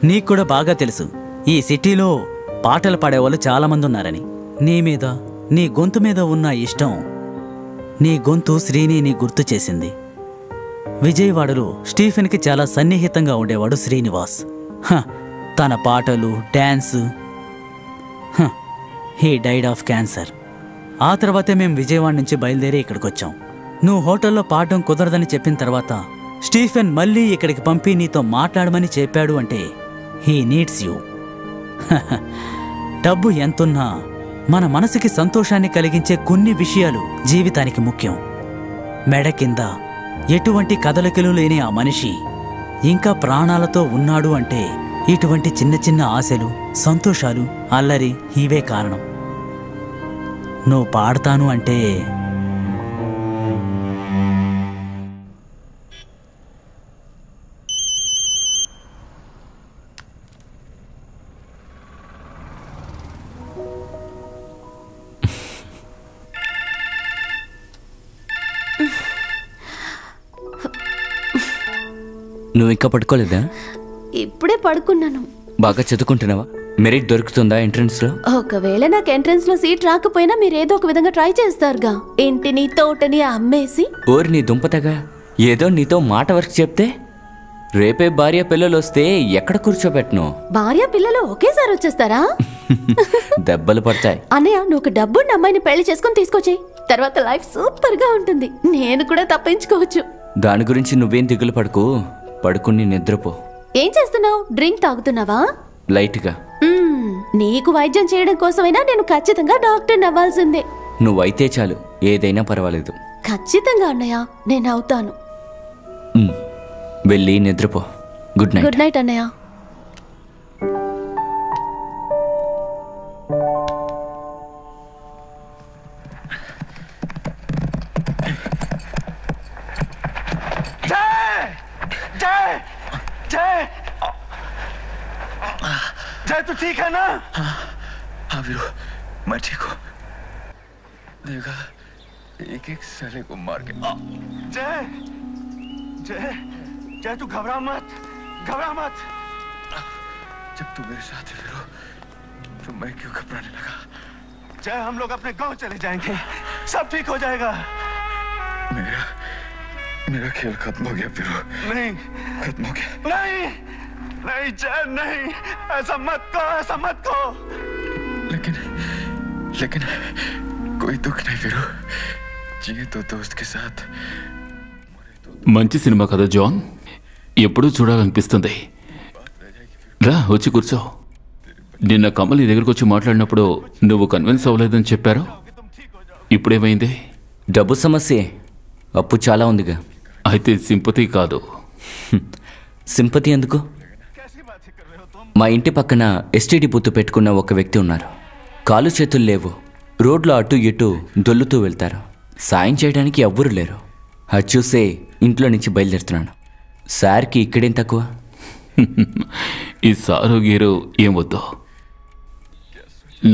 నీకు కూడా బాగా తెలుసు ఈ సిటీలో పాటలు పాడేవాళ్ళు చాలా మంది ఉన్నారని. నీ మీద, నీ గొంతు మీద ఉన్న ఇష్టం, నీ గొంతు శ్రీని గుర్తు చేసింది. విజయవాడలో స్టీఫెన్కి చాలా సన్నిహితంగా ఉండేవాడు శ్రీనివాస్. తన పాటలు, dance. He died of cancer. ఆ తర్వాతే మేము విజయవాడ నుంచి బయలుదేరి ఇక్కడికి వచ్చాం. నువ్వు హోటల్లో పాడడం కుదరదని చెప్పిన తర్వాత స్టీఫెన్ మళ్ళీ ఇక్కడికి పంపి నీతో మాట్లాడమని చెప్పాడు. అంటే హీ నీడ్స్ యూ. డబ్బు ఎంతున్నా మన మనసుకి సంతోషాన్ని కలిగించే కొన్ని విషయాలు జీవితానికి ముఖ్యం. మెడ కింద ఎటువంటి కదలికలు లేని ఆ మనిషి ఇంకా ప్రాణాలతో ఉన్నాడు అంటే ఇటువంటి చిన్న చిన్న ఆశలు, సంతోషాలు, అల్లరి ఇవే కారణం. నువ్వు పాడతాను అంటే నువ్వు ఇంకా పడుకోలేదా? ఇప్పుడే పడుకున్నాను. బాగా చదువుకుంటున్నావా? మెరిట్ దొరుకుతుందా ఎంట్రన్స్ లో? ఒకవేళ నాకు ఎంట్రన్స్ లో సీట్ రాకపోయినా మీరు ఏదో ఒక విధంగా ట్రై చేస్తారుగా. ఇంటిని, తోటని అమ్మేసి. ఓరి నీ దుంపతగా, ఏదో నీతో మాట వరకు చెప్తే రేపే భార్య పిల్లలు వస్తే ఎక్కడ కూర్చోబెట్టను? భార్య పిల్లలు ఒకేసారి వచ్చేస్తారా? దెబ్బలు పడతాయి. అన్నయ్య, నువ్వు ఒక డబ్బున్న అమ్మాయిని పెళ్లి చేసుకుని తీసుకొచ్చేయి. తర్వాత లైఫ్ సూపర్ గా ఉంటుంది. నేను కూడా తప్పించుకోవచ్చు. దాని గురించి నువ్వేం దిగులు పడుకో. పడుకుని నిద్రపో. ఏం చేస్తున్నావు? డ్రింక్ తాగుతున్నావా? లైట్ గా. నీకు వైద్యం చేయడం కోసమైనా నేను ఖచ్చితంగా డాక్టర్ అవ్వాల్సిందే. నువ్వైతే చాలు, ఏదైనా పర్వాలేదు. ఖచ్చితంగా అన్నయ్య, నేను అవుతాను. వెళ్ళి నిద్రపో. Good night. గుడ్ నైట్ అన్నయ్య. जय तू ठीक है ना? हाँ वीरू, मैं ठीक हूँ। देखा एक एक साले को मार के। जय जय जय तू घबरा मत, घबरा मत। जब तू मेरे साथ है वीरू, तो मैं क्यों घबराने लगा? जय हम लोग अपने गांव चले जाएंगे, सब ठीक हो जाएगा। मेरा खेल खत्म हो गया वीरू। नहीं खत्म हो गया। नहीं नहीं जय नहीं, ऐसा मत कहो, ऐसा मत कहो। लेकिन कोई दुख नहीं वीरू, जिए तो दोस्त के साथ। మంచి సినిమా కదా జాన్, ఎప్పుడూ చూడాలనిపిస్తుంది. రా వచ్చి కూర్చో. నిన్న కమల్ నీ దగ్గరకు వచ్చి మాట్లాడినప్పుడు నువ్వు కన్విన్స్ అవ్వలేదని చెప్పారు. ఇప్పుడేమైంది? డబ్బు సమస్యే. అప్పు చాలా ఉందిగా. అయితే సింపతి కాదు. సింపతి ఎందుకు? మా ఇంటి పక్కన ఎస్టీడీ బూత్ పెట్టుకున్న ఒక వ్యక్తి ఉన్నారు. కాలు చేతులు లేవు, రోడ్లో అటు ఇటు దొల్లుతూ వెళ్తారు. సాయం చేయడానికి ఎవ్వరూ లేరు. అది చూసే ఇంట్లో నుంచి బయలుదేరుతున్నాను. సార్కి ఇక్కడేం తక్కువ? ఈ సారు గీరు ఏం వద్దు.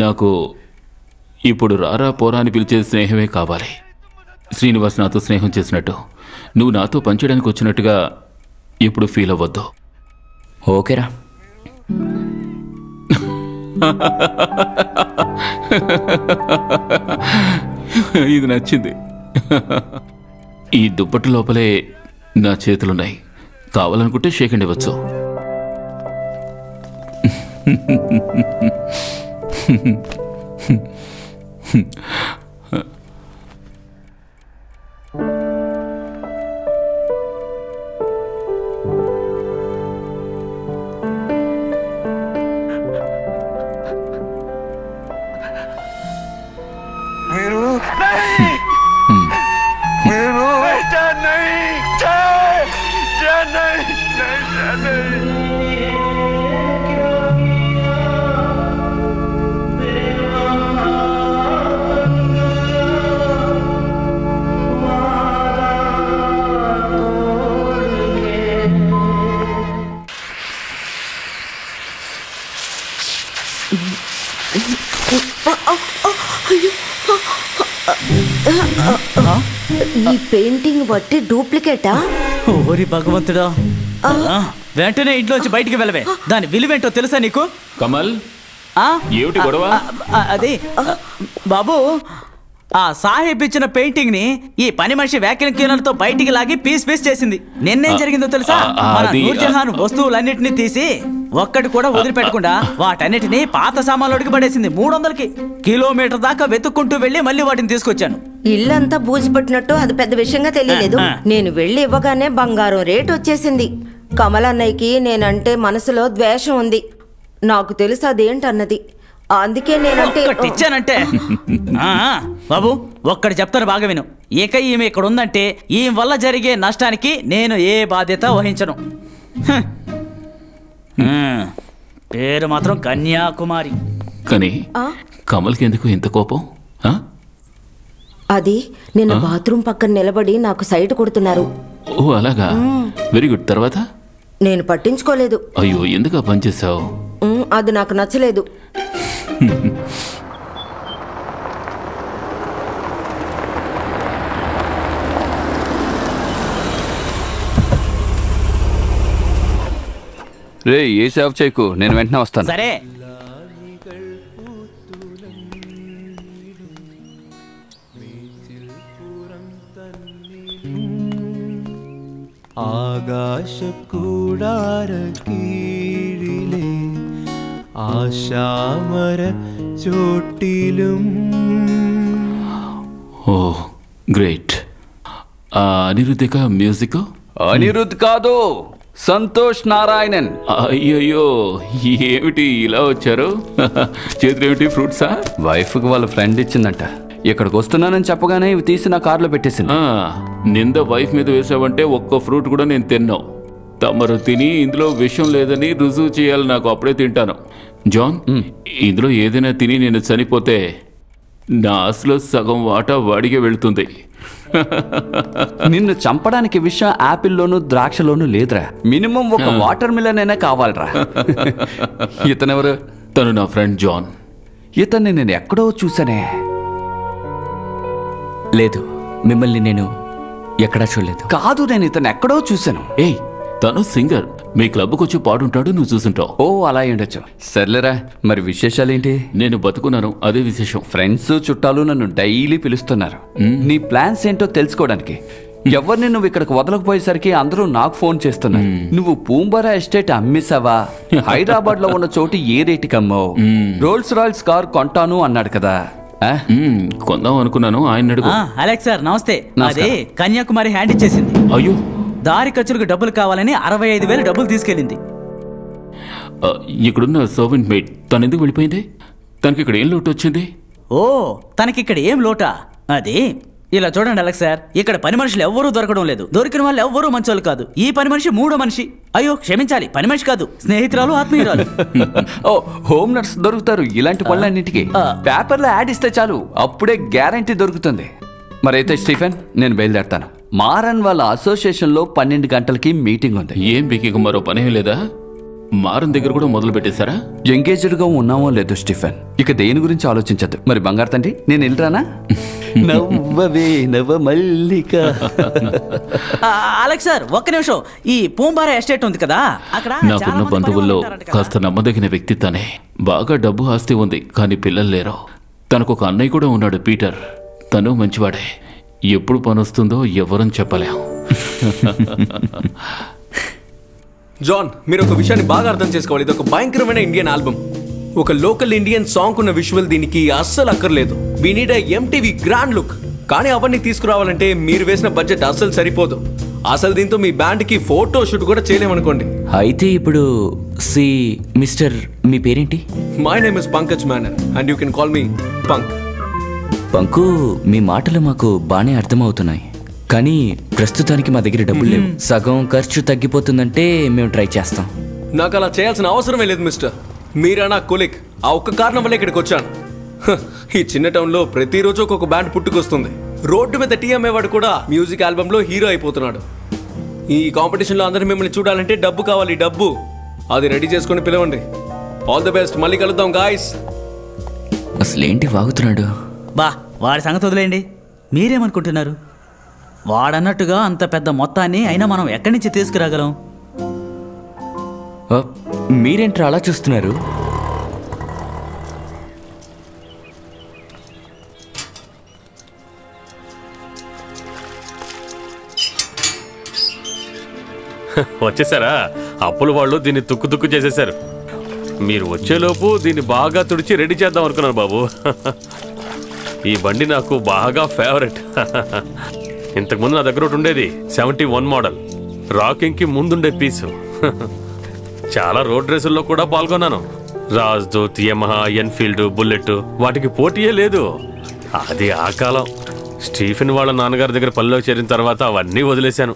నాకు ఇప్పుడు రారా పోరా అని పిలిచే స్నేహమే కావాలి. శ్రీనివాస్ నాతో స్నేహం చేసినట్టు, నువ్వు నాతో పనిచేయడానికి వచ్చినట్టుగా ఇప్పుడు ఫీల్ అవ్వద్దు. ఓకేరా. ఇది నచ్చింది. ఈ దుప్పటి లోపలే నా చేతులున్నాయి. కావాలనుకుంటే షేక్ హ్యాండ్ ఇవ్వచ్చు. ఈ పెయింటింగ్ బట్టి డూప్లికేటా? ఓరి భగవంతుడా, వెంటనే ఇంట్లోంచి బయటికి వెళ్ళవే. దాని విలువేంటో తెలుసా నీకు? కమల్, ఏమిటి గొడవ? అది బాబు, ఆ సాహెబ్ ఇచ్చిన పెయింటింగ్ ని ఈ పని మనిషి వ్యాక్యూమ్ క్లీనర్ తో బయటికి లాగి పీస్ పీస్ చేసింది. నిన్నేం జరిగిందో తెలుసా? మన నూర్జహాన్ వస్తువులన్నిటినీ తీసి ఒక్కటి కూడా వదిలిపెట్టకుండా వాటన్నిటినీ పాత సామాన్లోకి పడేసింది. 300కి కిలోమీటర్ దాకా వెతుక్కుంటూ వెళ్ళి మళ్ళీ వాటిని తీసుకొచ్చాను. ఇల్లంతా బూజు పట్టినట్టు అది పెద్ద విషయంగా తెలియలేదు. నేను వెళ్ళి ఇవ్వగానే బంగారం రేట్ వచ్చేసింది. కమలన్నయ్యకి నేనంటే మనసులో ద్వేషం ఉంది. నాకు తెలుసు అదేంటన్నది. అందుకే నేనంటే ఇచ్చానంటే. బాబు ఒక్కటి చెప్తాను బాగా విను. ఇక ఈమె ఇక్కడ ఉందంటే ఈ వల్ల జరిగే నష్టానికి నేను ఏ బాధ్యత వహించను. పేరు మాత్రం కన్యాకుమారి. కానీ కమల్కి ఎందుకు ఇంత కోపం? అది నిన్న బాత్రూమ్ పక్కన నిలబడి నాకు సైట్ కొడుతున్నారు. ఓ అలాగా, వెరీ గుడ్. తర్వాత? నేను పట్టించుకోలేదు. అయ్యో, ఎందుకు ఆ పని చేసావు? అది నాకు నచ్చలేదు. రే ఏ సేవ్ చేయకు, నేను వెంటనే వస్తాను. సరే. ആകാശ കൂടാര കീഴിലെ ആശാമര ചോട്ടിലും. ఓ గ్రేట్. అనిరుద్ధిక మ్యూజిక్? అనిరుద్ధ్ కాదు, సంతోష్ నారాయణన్. అయ్యయ్యో, ఏమిటి ఇలా వచ్చారు? చేతులు ఏమిటి, ఫ్రూట్సా? వైఫ్కి వాళ్ళ ఫ్రెండ్ ఇచ్చిందంట. ఇక్కడికి వస్తున్నానని చెప్పగానే ఇవి తీసి నా కార్లో పెట్టేసింది. నింద వైఫ్ మీద వేసావంటే ఒక్క ఫ్రూట్ కూడా నేను తిన్నావు. తమరు తిని ఇందులో విషయం లేదని రుజువు చేయాలి నాకు, అప్పుడే తింటాను. జాన్, ఇందులో ఏదైనా తిని నేను చనిపోతే నా ఆశలో సగం వాటా వాడిగే వెళ్తుంది. నిన్ను చంపడానికి విషయం యాపిల్లోను ద్రాక్షలోను లేదురా. మినిమం ఒక వాటర్ మిలన్ అయినా కావాలరా. ఇతనెవరు? తను నా ఫ్రెండ్ జాన్. ఇతన్ని నేను ఎక్కడో చూసానే. లేదు, మిమ్మల్ని నేను ఎక్కడా చూడలేదు. కాదు, నేను ఇతను ఎక్కడో చూశాను. ఏయ్, తను సింగర్. మీ క్లబ్కి వచ్చి పాడుంటాడు, నువ్వు చూసుంటావు. ఓ అలా ఉండొచ్చు. సర్లేరా, మరి విశేషాలేంటి? నేను బతుకున్నాను, అదే విశేషం. ఫ్రెండ్స్ చుట్టాలు నన్ను డైలీ పిలుస్తున్నారు నీ ప్లాన్స్ ఏంటో తెలుసుకోవడానికి. ఎవరిని నువ్వు ఇక్కడికి వదలకపోయేసరికి అందరూ నాకు ఫోన్ చేస్తున్నారు. నువ్వు పూంబరా ఎస్టేట్ అమ్మేసావా? హైదరాబాద్ లో ఉన్న చోటు ఏ రేటుకి అమ్మావు? రోల్స్ రాయల్స్ కార్ కొంటాను అన్నాడు కదా. కొందాం అనుకున్నాను, ఆయన అడుగు. అలెక్స్ సార్ నమస్తే. అదే కన్యాకుమారి హ్యాండ్ ఇచ్చేసింది. అయ్యో, దారి ఖర్చులకు డబ్బులు కావాలని 65,000 డబ్బులు తీసుకెళ్ళింది. ఇక్కడున్న సర్వెంట్ మేడ్ తను ఎందుకు వెళ్ళిపోయింది? తనకి ఇక్కడ ఏం లోటు వచ్చింది? ఓ తనకిక్కడ ఏం లోటా? అది ఇలా చూడండి అలెక్స్ సార్, ఇక్కడ పని మనుషులు ఎవ్వరూ దొరకడం లేదు. దొరికిన వాళ్ళు ఎవ్వరూ మంచోళ్ళు కాదు. ఈ పని మనిషి మూడో మనిషి. అయ్యో క్షమించాలి, పని మనిషి కాదు, స్నేహితురాలు ఆత్మీయురాలు. ఓ హోమ్ నర్స్ దొరుకుతారు ఇలాంటి పనులన్నిటికీ. పేపర్లో యాడ్ ఇస్తే చాలు, అప్పుడే గ్యారంటీ దొరుకుతుంది. మరైతే స్టీఫెన్, నేను బయలుదేరుతాను. మారన్ వాళ్ళ అసోసియేషన్లో 12 గంటలకి మీటింగ్ ఉంది. ఏం మీకు మరో పనే లేదా? మారన్ దగ్గర కూడా మొదలు పెట్టేశారా? ఎంగేజ్డ్గా ఉన్నామో లేదో స్టీఫెన్, ఇక దేని గురించి ఆలోచించద్దు. మరి బంగారు తండ్రి, నేను వెళ్ళరానా? నవ్వవే నవ్వ మల్లిక. అలెక్స్ సార్ ఒక్క నిమిషం, ఈ పూంబారా ఎస్టేట్ ఉంది కదా, అక్కడ నాకున్న బంధువుల్లో కాస్త నమ్మదగిన వ్యక్తి తనే. బాగా డబ్బు ఆస్తి ఉంది, కానీ పిల్లలు లేరు. తనకు ఒక అన్నయ్య కూడా ఉన్నాడు, పీటర్. తను మంచివాడే. ఎప్పుడు పని వస్తుందో ఎవరని చెప్పలేం. జాన్, మీరు ఒక విషయాన్ని బాగా అర్థం చేసుకోవాలి. ఇది ఒక భయంకరమైన ఇండియన్ ఆల్బమ్. ఒక లోకల్ ఇండియన్ సాంగ్ ఉన్న విజువల్ దీనికి అస్సలు అక్కర్లేదు. We need MTV grand look. కానీ అవన్నీ తీసుకురావాలంటే మీరు వేసిన బడ్జెట్ అస్సలు సరిపోదు. అసలు దీంతో మీ బ్యాండ్కి ఫోటో షూట్ కూడా చేయలేమనుకోండి. అయితే ఇప్పుడు మిస్టర్, మీ పేరేంటి? My name is Pankaj Menon and you can call me Pank. Panku, మీ మాటలు మాకు బాగానే అర్థమవుతున్నాయి, కానీ ప్రస్తుతానికి మా దగ్గర డబ్బులు లేవు. సగం ఖర్చు తగ్గిపోతుందంటే మేము ట్రై చేస్తాం. నాకు అలా చేయాల్సిన అవసరమే లేదు మిస్టర్. మీరా నా కొలిక్. ఆ ఒక్క కారణం వల్ల ఇక్కడికి వచ్చాను. ఈ చిన్న టౌన్లో ప్రతిరోజు ఒక్కొక్క బ్యాండ్ పుట్టుకొస్తుంది. రోడ్డు మీద టీ అమ్మేవాడు కూడా మ్యూజిక్ ఆల్బంలో హీరో అయిపోతున్నాడు. ఈ కాంపిటీషన్లో అందరూ మిమ్మల్ని చూడాలంటే డబ్బు కావాలి, డబ్బు. అది రెడీ చేసుకొని పిలవండి. All the best. మళ్ళీ కలుద్దాం గాయస్. అసలేంటి వాగుతున్నాడు? బా, వాడి సంగతి వదిలేయండి. మీరేమనుకుంటున్నారు? వాడన్నట్టుగా అంత పెద్ద మొత్తాన్ని అయినా మనం ఎక్కడి నుంచి తీసుకురాగలం? మీరేంట్రా అలా చూస్తున్నారు? వచ్చేసారా? అప్పుల వాళ్ళు దీన్ని తుక్కు చేసేశారు. మీరు వచ్చేలోపు దీన్ని బాగా తుడిచి రెడీ చేద్దాం అనుకున్నాను బాబు. ఈ బండి నాకు బాగా ఫేవరెట్. ఇంతకుముందు నా దగ్గర ఒకటి ఉండేది, 71 మోడల్, రాకింగ్కి ముందుండే పీసు. చాలా రోడ్ రేసుల్లో కూడా పాల్గొన్నాను. రాజ్దూత్, యమహా, ఎన్ఫీల్డ్, బుల్లెట్, వాటికి పోటీయే లేదు. అది ఆ కాలం. స్టీఫెన్ వాళ్ళ నాన్నగారి దగ్గర పనిలో చేరిన తర్వాత అవన్నీ వదిలేశాను.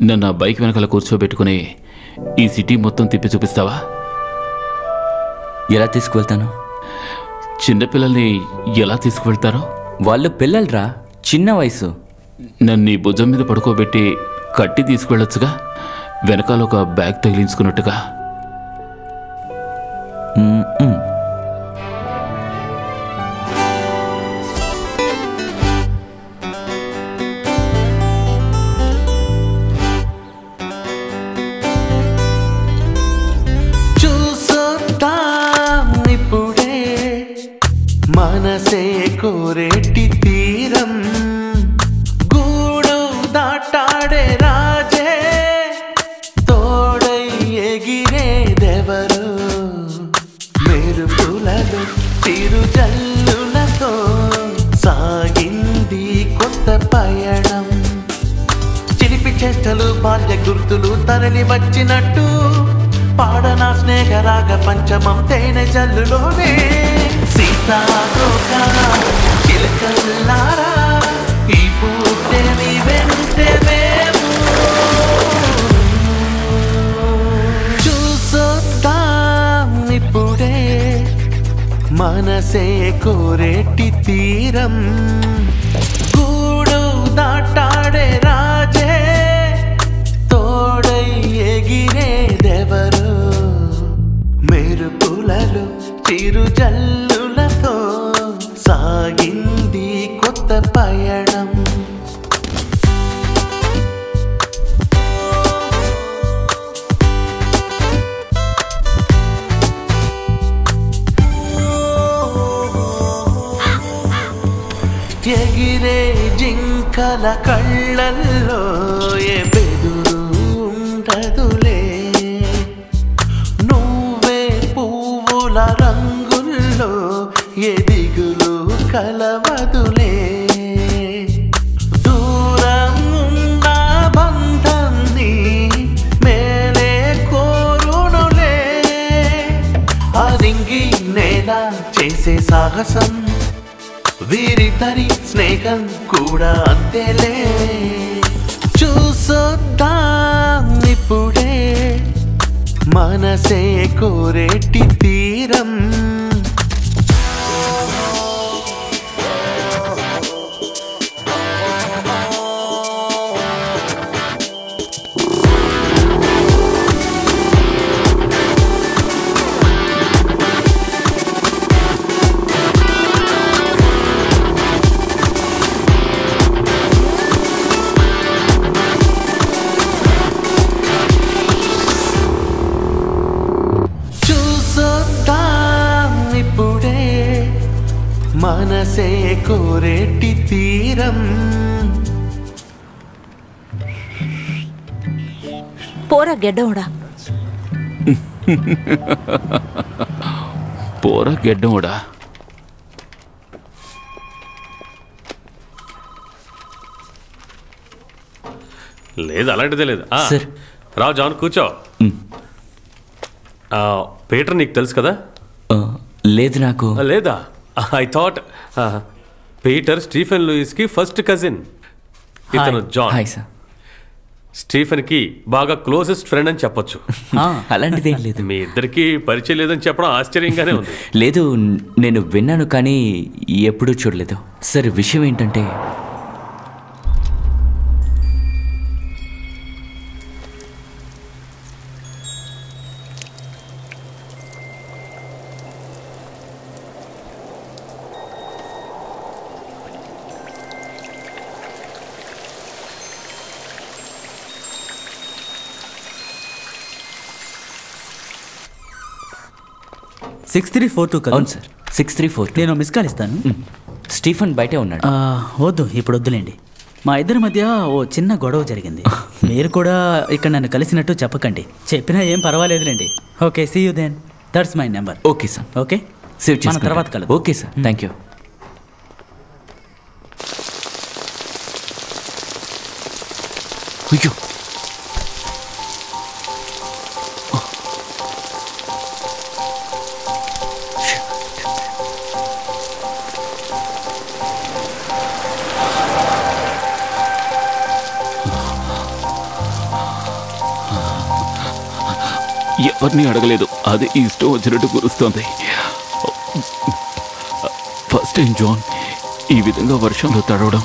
నన్ను ఆ బైక్ వెనకాల కూర్చోబెట్టుకుని ఈ సిటీ మొత్తం తిప్పి చూపిస్తావా? ఎలా తీసుకువెళ్తాను? చిన్నపిల్లల్ని ఎలా తీసుకువెళ్తారో? వాళ్ళు పిల్లలరా, చిన్న వయసు. నన్ను ఈ భుజం మీద పడుకోబెట్టి కట్టి తీసుకువెళ్ళొచ్చుగా, వెనకాల ఒక బ్యాగ్ తగిలించుకున్నట్టుగా. మనసే కోరేటి తీరం, గూడు దాటాడే రాజే, తోడై ఎగిరేదెవరు, మెరుపులలో చిరుజల్లులతో సాగింది కొత్త పయనం. చిలిపి చేష్టలు బాల్య గుర్తులు తరలి వచ్చినట్టు, పాడనా స్నేహరాగ పంచమం తేనె జల్లులోనే. సీతాకోక చిలకల్లారా, ఈ పూటే మీ వెంటే మేము చూసొద్దాం ఇప్పుడే, మనసే కోరేటి తీరం, గూడు దాటాడే రాజే, తోడై ఎగిరేదెవరు, మెరుపులలో చిరుజల్లులతో సాగింది కొత్త పయనం. ఎగిరే జింక చుక్కల కళ్ళల్లో ఏ బెదురు ఉండదులే నువ్వే పువ్వుల రంగుల్లో ఏ దిగులు కలవదులే దూరం ఉన్న బంధాన్ని మేలే కోరునులే అరింగి నేల చేసే సాహసం వీరిద్దరి స్నేహం కూడా అంతేలే చూసొద్దాం ఇప్పుడే మనసే కోరేటి తీరం మనసే కోరేటి తీరం పోరా గెడ్డోడా పోరా గెడ్డోడా లేదు అలాంటిదే లేదు రా జాన్ కూర్చో పీటర్ నీకు తెలుసు కదా లేదు నాకు లేదా I thought Peter Stephen Louis కి ఫస్ట్ కజిన్ ఇతను జాన్ స్టీఫెన్ కి బాగా క్లోజెస్ట్ ఫ్రెండ్ అని చెప్పొచ్చు అలాంటిదేం లేదు మీ ఇద్దరికి పరిచయం లేదని చెప్పడం ఆశ్చర్యంగానే ఉంది లేదు నేను విన్నాను కానీ ఎప్పుడూ చూడలేదు సరే విషయం ఏంటంటే అవును సార్ 6342 నేను మిస్ కాల్ ఇస్తాను స్టీఫెన్ బయటే ఉన్నాడు వద్దు ఇప్పుడు వద్దులేండి మా ఇద్దరి మధ్య ఓ చిన్న గొడవ జరిగింది మీరు కూడా ఇక్కడ నన్ను కలిసినట్టు చెప్పకండి చెప్పినా ఏం పర్వాలేదులేండి okay see you then that's my number okay sir okay save మన తర్వాత కలదు ఓకే సార్ థ్యాంక్ యూ అయ్యో ఎవరిని అడగలేదు అది ఇష్టం వచ్చినట్టు కురుస్తోంది ఫస్ట్ టైం జాన్ ఈ విధంగా వర్షంలో తడవడం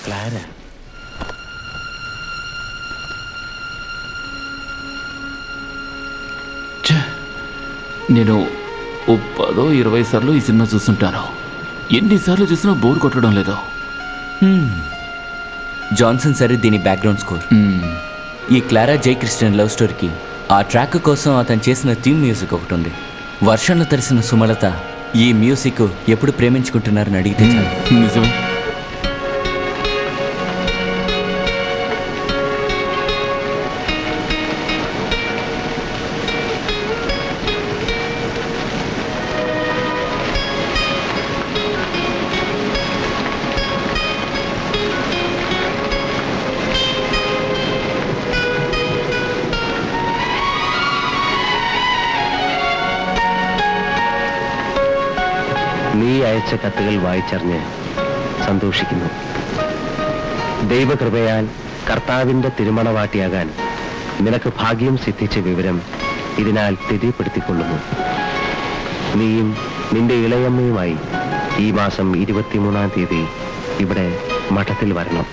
క్లారా నేను 10-20 సార్లు ఈ సినిమా చూస్తుంటాను ఎన్నిసార్లు చూసినా బోర్ కొట్టడం లేదు జాన్సన్ సరే దీని బ్యాక్గ్రౌండ్ స్కోర్ ఈ క్లారా జై క్రిస్టియన్ లవ్ స్టోరీకి ఆ ట్రాక్ కోసం అతను చేసిన థీమ్ మ్యూజిక్ ఒకటి ఉంది వర్షంలో తరిసిన సుమలత ఈ మ్యూజిక్ ఎప్పుడు ప్రేమించుకుంటున్నారని అడిగితే చాలు నిజమే നീ അയച്ച കത്തുകൾ വായിച്ചറിഞ്ഞ് സന്തോഷിക്കുന്നു. ദൈവകൃപയാൽ കർത്താവിൻ്റെ തിരുമണവാട്ടിയാകാൻ നിനക്ക് ഭാഗ്യം സിദ്ധിച്ച വിവരം ഇതിനാൽ സ്ഥിതിപ്പെടുത്തിക്കൊള്ളുന്നു. നീയും നിന്റെ ഇളയമ്മയുമായി ഈ മാസം 23-ാം തീയതി ഇവിടെ മഠത്തിൽ വരണം.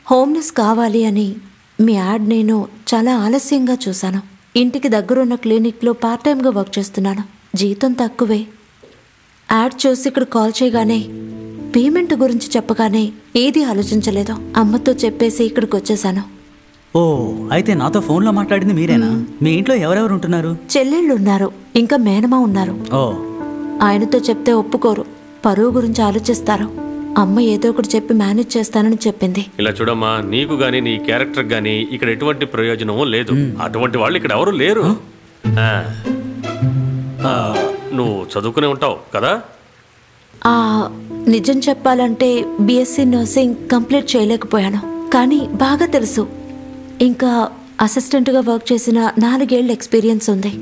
హోమ్నెస్ కావాలి అని మీ యాడ్ నేను చాలా ఆలస్యంగా చూశాను. ఇంటికి దగ్గరున్న క్లినిక్లో పార్ట్ టైంగా వర్క్ చేస్తున్నాను. జీతం తక్కువే. యాడ్ చూసి ఇక్కడ కాల్ చేయగానే పేమెంట్ గురించి చెప్పగానే ఏది ఆలోచించలేదు. అమ్మతో చెప్పేసి ఇక్కడికి వచ్చేసాను. ఓ, అయితే నాతో ఫోన్లో మాట్లాడింది మీరేనా? మీ ఇంట్లో ఎవరెవరు ఉంటున్నారు? చెల్లెళ్ళు ఉన్నారు, ఇంకా మేనమా ఉన్నారు. ఓ, ఆయనతో చెప్తే ఒప్పుకోరు, పరువు గురించి ఆలోచిస్తారు. అమ్మ ఏదో ఒకటి చెప్పి మేనేజ్ చేస్తానని చెప్పింది. ఇలా చూడమ్మా, నీకు గానీ నీ క్యారెక్టర్ గానీ ఇక్కడ ఎటువంటి ప్రయోజనమూ లేదు. అటువంటి వాళ్ళు ఇక్కడ ఎవరు లేరు. నువ్వు చదువుకునే ఉంటావు కదా? నిజం చెప్పాలంటే బిఎస్సీ నర్సింగ్ కంప్లీట్ చేయలేకపోయాను, కానీ బాగా తెలుసు. ఇంకా అసిస్టెంట్గా వర్క్ చేసిన 4 ఏళ్ల ఎక్స్పీరియన్స్ ఉంది.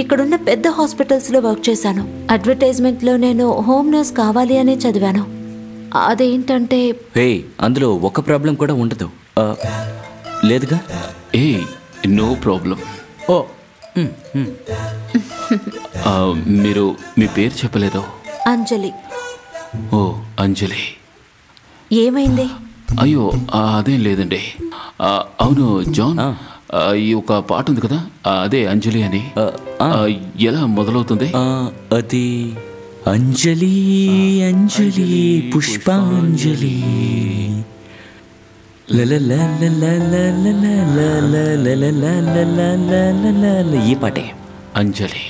ఇక్కడున్న పెద్ద హాస్పిటల్స్లో వర్క్ చేశాను. అడ్వర్టైజ్మెంట్లో నేను హోమ్ నర్స్ కావాలి అనే చదివాను. అదేంటంటే అందులో ఒక ప్రాబ్లం కూడా ఉండదు లేదుగా? No problem. ఓ, మీరు మీ పేరు చెప్పలేదో? అంజలి. ఓ, అంజలి. ఏమైంది? అయ్యో అదేం లేదండి. అవును జాన్, ఈ ఒక పాట ఉంది కదా, అదే అంజలి అని. ఎలా మొదలవుతుంది? అది అంజలి అంజలి పుష్పాంజలి ఈ పాటే అంజలి.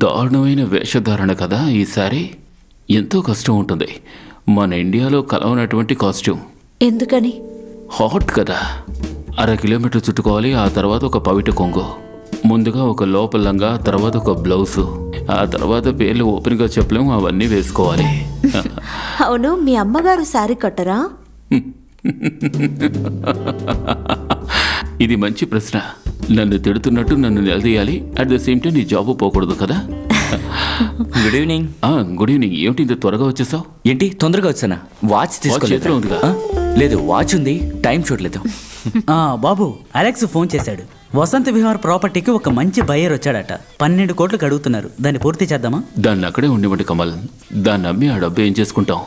దారుణమైన వేషధారణ కదా ఈసారి. ఎంతో కష్టం ఉంటుంది. మన ఇండియాలో కలవనటువంటి కాస్ట్యూమ్. ఎందుకని? హాట్ కదా. 1/2 కిలోమీటర్ చుట్టుకోవాలి. ఆ తర్వాత ఒక పవిట కొంగు, ముందుగా ఒక లోపలంగా, తర్వాత ఒక బ్లౌజు, ఆ తర్వాత పేర్లు ఓపెన్గా చెప్పలేము, అవన్నీ వేసుకోవాలి. అవును, మీ అమ్మగారు శారీ కట్టరా? ఇది మంచి ప్రశ్న. నన్ను తిడుతున్నట్టు నన్ను నిలదీయాలి, అట్ ద సేమ్ టైం నీ జాబ్ పోకూడదు కదా. Good evening. Good evening. ఏమిటి ఇంత త్వరగా వచ్చేసావు? ఏంటి తొందరగా వచ్చానా? వాచ్ చేతిలో ఉందిగా? లేదు, వాచ్ ఉంది, టైం చూడలేదు. బాబు, అలెక్స్ ఫోన్ చేశాడు. వసంత విహార్ ప్రాపర్టీకి ఒక మంచి బయ్యర్ వచ్చాడట. 12 కోట్లకు అడుగుతున్నారు. దాన్ని పూర్తి చేద్దామా? దాన్ని అక్కడే ఉండివ్వండి కమల్. దాన్ని అమ్మి ఆ డబ్బు ఏం చేసుకుంటాం?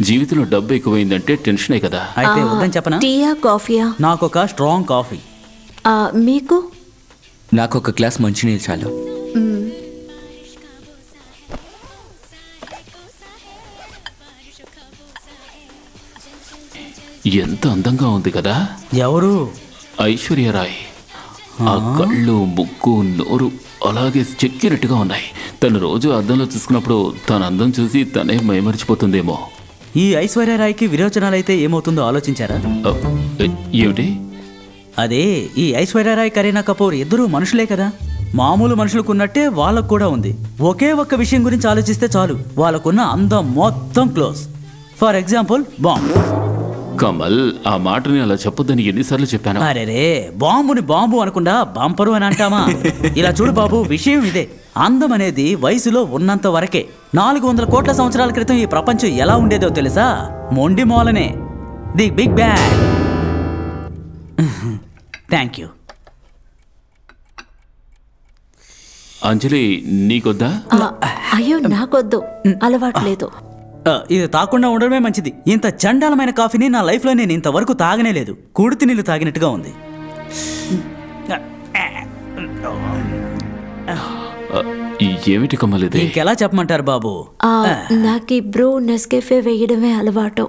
జీవితంలో డబ్బు ఎక్కువైందంటే టెన్షనే కదా. అయితే వద్దని చెప్పనా? టీయా కాఫీయా? నాకు ఒక స్ట్రాంగ్ కాఫీ. మీకు? నాకు ఒక గ్లాస్ మంచినీళ్ళు చాలు. ఎంత అందంగా ఉంది కదా. ఎవరు? ఐశ్వర్యరాయ్. ఆ కళ్ళు, ముక్కు, నోరు అలాగే చెక్కినట్టుగా ఉన్నాయి. తను రోజు అద్దంలో చూసుకున్నప్పుడు తన అందం చూసి తనే మైమరిచిపోతుందేమో. ఈ ఐశ్వర్యరాయ్కి విరోచనాలైతే ఏమవుతుందో ఆలోచించారా? ఏమిటి? అదే, ఈ ఐశ్వర్యరాయ్, కరీనా కపూర్ ఇద్దరూ మనుషులే కదా. మామూలు మనుషులకున్నట్టే వాళ్ళకు కూడా ఉంది. ఒకే ఒక్క విషయం గురించి ఆలోచిస్తే చాలు, వాళ్ళకున్న అందం మొత్తం close. For example bomb. Kamal, ఆ మాటని అలా చెప్పొద్దని ఎన్నిసార్లు చెప్పాను. అరేరే, బాంబుని బాంబు అనకుండా బంపరు అని అంటామా? ఇలా చూడు బాబు, విషయం ఇదే. అందం అనేది వయసులో ఉన్నంత వరకే. 400 కోట్ల సంవత్సరాల క్రితం ఈ ప్రపంచం ఎలా ఉండేదో తెలుసా? మొండి మూలనే. The big bang. Thank you. Anjali, నీకొద్దా? అయ్యో, నాకొద్దు, అలవాట్లేదు. ఇది తాకుండా ఉండడమే మంచిది. ఇంత చండాలమైన కాఫీని నా లైఫ్లో నేను ఇంతవరకు తాగనే లేదు. కుడితి నీళ్ళు తాగినట్టుగా ఉంది. ఏమిటి కమల్ ఇది? ఇంకెలా చెప్పమంటారు బాబు? నాకు ఈ బ్రూ నెస్కేఫే వేయడమే అలవాటు.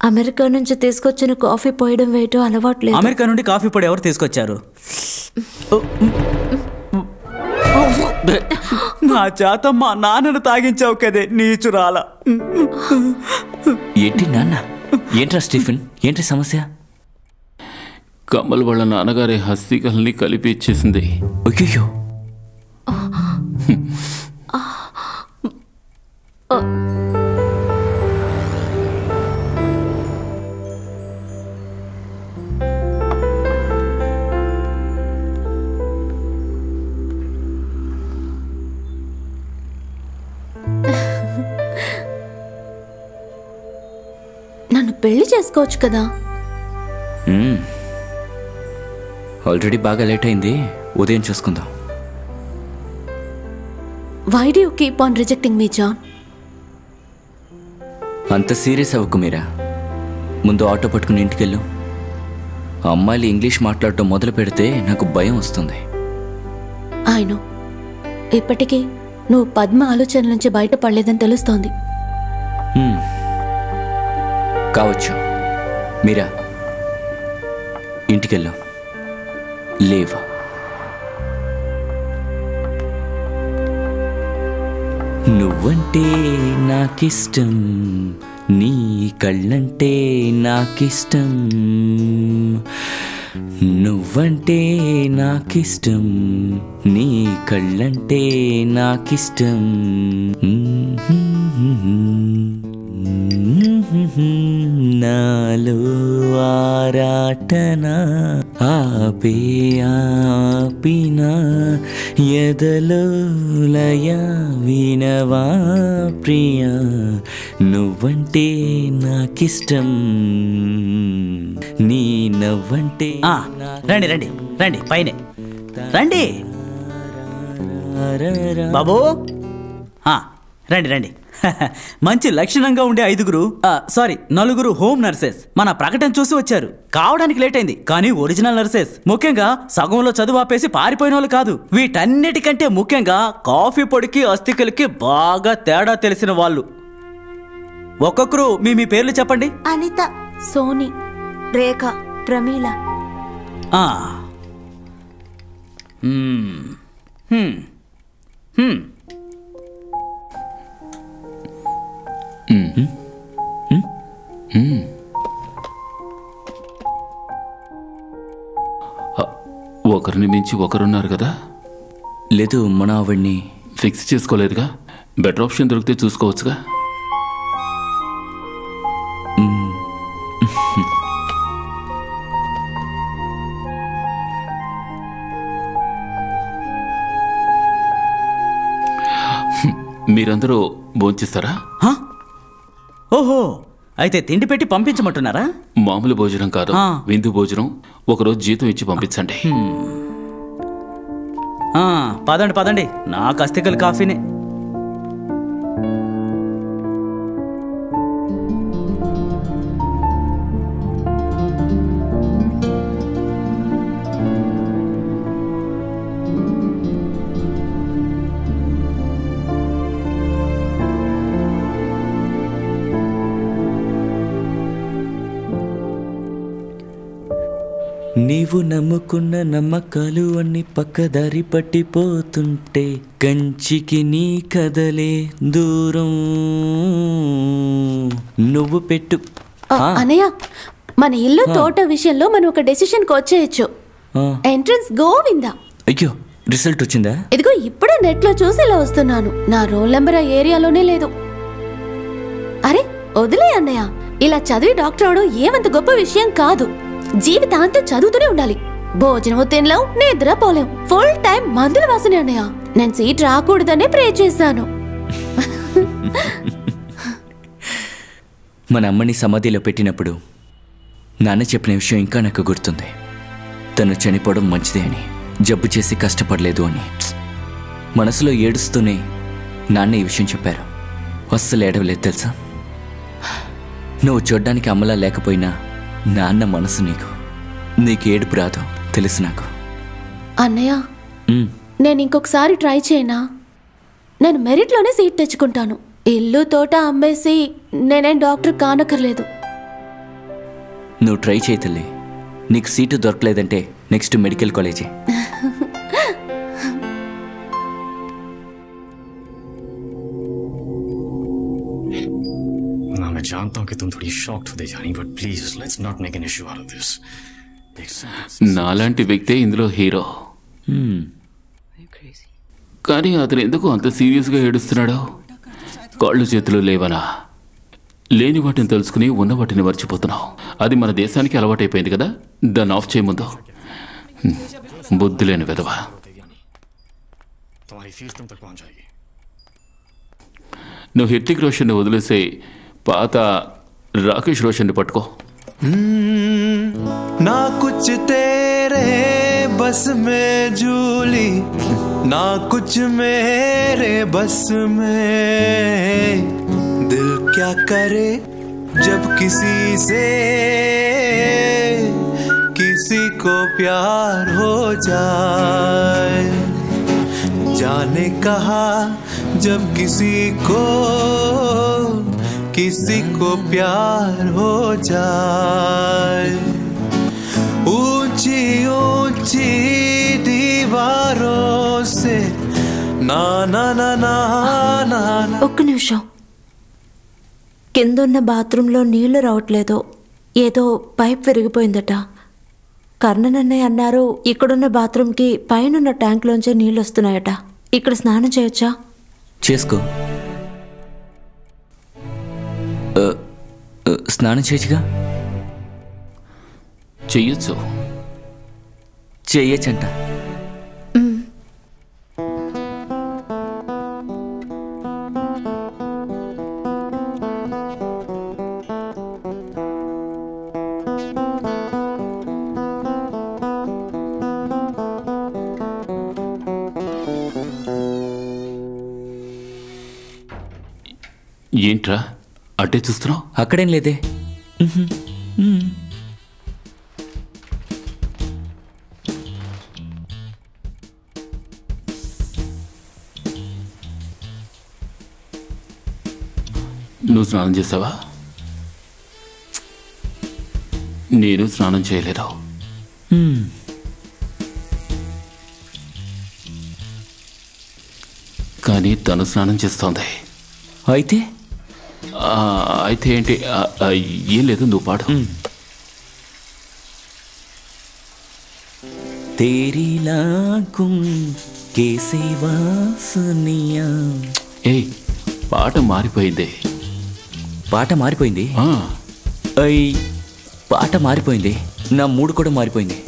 అమెరికా నుంచి తీసుకొచ్చిన కాఫీ పోయడం వేయటం అలవాటు లేదు. అమెరికా నుండి కాఫీ పొడి ఎవరు తీసుకొచ్చారు? నా చేత మా నాన్నను తాగించావు కదే నీచురాల. ఏంటి నాన్న? ఏంట్రా స్టీఫెన్, ఏంటి సమస్య? కమల్ వాళ్ళ నాన్నగారి హస్తికల్ని కలిపి ఇచ్చేసింది. అయ్యో, నన్ను పెళ్లి చేసుకోవచ్చు కదా? ఆల్రెడీ బాగా లేట్ అయింది, ఉదయం చూసుకుందాం. Why do you keep on rejecting me, John? అంత సీరియస్ అవ్వకు మీరా. ముందు ఆటో పట్టుకుని ఇంటికెళ్ళు. అమ్మాయిలు ఇంగ్లీష్ మాట్లాడటం మొదలు పెడితే నాకు భయం వస్తుంది. ఆయన ఇప్పటికీ నువ్వు పద్మ ఆలోచనల నుంచి బయటపడలేదని తెలుస్తోంది. కావచ్చు. మీరా, ఇంటికెళ్ళు. లేవ్. నువ్వంటే నాకిష్టం, నీ కళ్ళంటే నాకిష్టం. నువ్వంటే నాకిష్టం, నీ కళ్ళంటే నాకిష్టం. నాలో ఆరాటన ఆపే ఆపిన ఎదలో లయ వినవా ప్రియా. నువ్వంటే నాకిష్టం, నీ నవ్వంటే. రండి రండి రండి, పైనే రండి బాబు. రండి రండి. మంచి లక్షణంగా ఉండే 9 హోమ్ నర్సెస్ మన ప్రకటన చూసి వచ్చారు. కావడానికి లేట్ అయింది, కానీ ఒరిజినల్ నర్సెస్. ముఖ్యంగా సగంలో చదువు ఆపేసి పారిపోయిన వాళ్ళు కాదు. వీటన్నిటికంటే ముఖ్యంగా కాఫీ పొడికి అస్థికలకి బాగా తేడా తెలిసిన వాళ్ళు. ఒక్కొక్కరు మీ పేర్లు చెప్పండి. అనిత, సోని, రేఖ, ప్రమీల. ఒకరిని మించి ఒకరున్నారు కదా? లేదు, మన ఆవిడ్ని ఫిక్స్ చేసుకోలేదుగా. బెటర్ ఆప్షన్ దొరికితే చూసుకోవచ్చుగా. మీరందరూ భోంచేస్తారా? ఓహో, అయితే తిండి పెట్టి పంపించమంటున్నారా? మామూలు భోజనం కాదు, విందు భోజనం. ఒకరోజు జీతం ఇచ్చి పంపించండి. పదండి పదండి, నాకు అస్థికల్ కాఫీనే. నీవు నమ్ముకున్న నమ్మకాలు అన్ని పక్కదారి పట్టిపోతుంటే కంచికి నీ కదలే దూరం. నువ్వు పెట్టు. అనయ్య, మన ఇల్లు తోట విషయంలో మనం ఒక డెసిషన్కి వచ్చేయచ్చు. ఎంట్రన్స్ గోవిందా. అయ్యో, రిజల్ట్ వచ్చిందా? ఇదిగో ఇప్పుడే నెట్లో చూసి ఇలా వస్తున్నాను. నా రోల్ నెంబర్ ఆ ఏరియాలోనే లేదు. అరే వదిలే అన్నయ్య, ఇలా చదివి డాక్టర్ అవడం ఏమంత గొప్ప విషయం కాదు. జీవితాంతం చదువుతూనే ఉండాలి. భోజనం తినలేం, నిద్ర పోలేం, ఫుల్ టైం మందుల వాసనే అన్నయ్య. నేను సీట్ రాకూడదనే ప్రే చేశాను. మన అమ్మని సమాధిలో పెట్టినప్పుడు నాన్న చెప్పిన విషయం ఇంకా నాకు గుర్తుంది. తను చనిపోవడం మంచిదే అని, జబ్బు చేసి కష్టపడలేదు అని. మనసులో ఏడుస్తూనే నాన్న ఈ విషయం చెప్పారు. అస్సలు ఏడవలేదు తెలుసా. నువ్వు చూడ్డానికి అమ్మలా లేకపోయినా నాన్న మనసు నీకు ఏడుపు రాదు తెలుసు నాకు. అన్నయ్య, నేను ఇంకొకసారి ట్రై చేయనా? నేను మెరిట్లోనే సీట్ తెచ్చుకుంటాను. ఇల్లు తోట అమ్మేసి నేనేం డాక్టర్ కానక్కర్లేదు. నువ్వు ట్రై చేయి తల్లి. నీకు సీటు దొరకలేదంటే నెక్స్ట్ మెడికల్ కాలేజీ. मैं जानता हूँ कि तुम थोड़ी शॉक्ड होते जानी, but please let's not make an issue out of this. నాలాంటి వ్యక్తే ఇందులో హీరో. కానీ అతను ఎందుకు అంత సీరియస్గా ఏడుస్తున్నాడో? కాళ్ళు చేతులు లేవనా? లేని వాటిని తెలుసుకుని ఉన్న వాటిని మర్చిపోతున్నావు. అది మన దేశానికి అలవాటైపోయింది కదా. దాన్ని ఆఫ్ చేయముందు. బుద్ధి లేని విధవ. నువ్వు హృతిక్ రోషన్ని వదిలేసే పాత రాకేష్ రోషన్ని పట్టుకో. ना कुछ तेरे बस में झूली, ना कुछ मेरे बस में, दिल क्या करे जब किसी से किसी को प्यार हो जाए, जाने कहा जब किसी को प्यार हो जाए, ऊंची ऊंची दीवारों से ना ना ना ना ना. ఒక్క నిమిషం. కిందున్న బాత్రూంలో నీళ్లు రావట్లేదు. ఏదో పైప్ విరిగిపోయిందట. కర్ణనన్నయ్య అన్నారు ఇక్కడున్న బాత్రూంకి పైనున్న ట్యాంక్లోంచే నీళ్ళు వస్తున్నాయట. ఇక్కడ స్నానం చేయొచ్చా? చేసుకో. స్నానం చేయొచ్చుగా? చెయ్యొచ్చు. చెయ్యొచ్చంట. ఏంట్రా అట్టే చూస్తున్నావు? అక్కడేం లేదే. నువ్వు స్నానం చేసావా? నేను స్నానం చేయలేదు. కానీ తను స్నానం చేస్తోంది. అయితే అయితే ఏంటి? ఏం లేదు, నువ్వు పాడు. तेरी लाखों के सिवा सुनिया. ఏయ్, పాట మారిపోయింది. పాట మారిపోయింది? పాట మారిపోయింది. నా మూడు కూడా మారిపోయింది.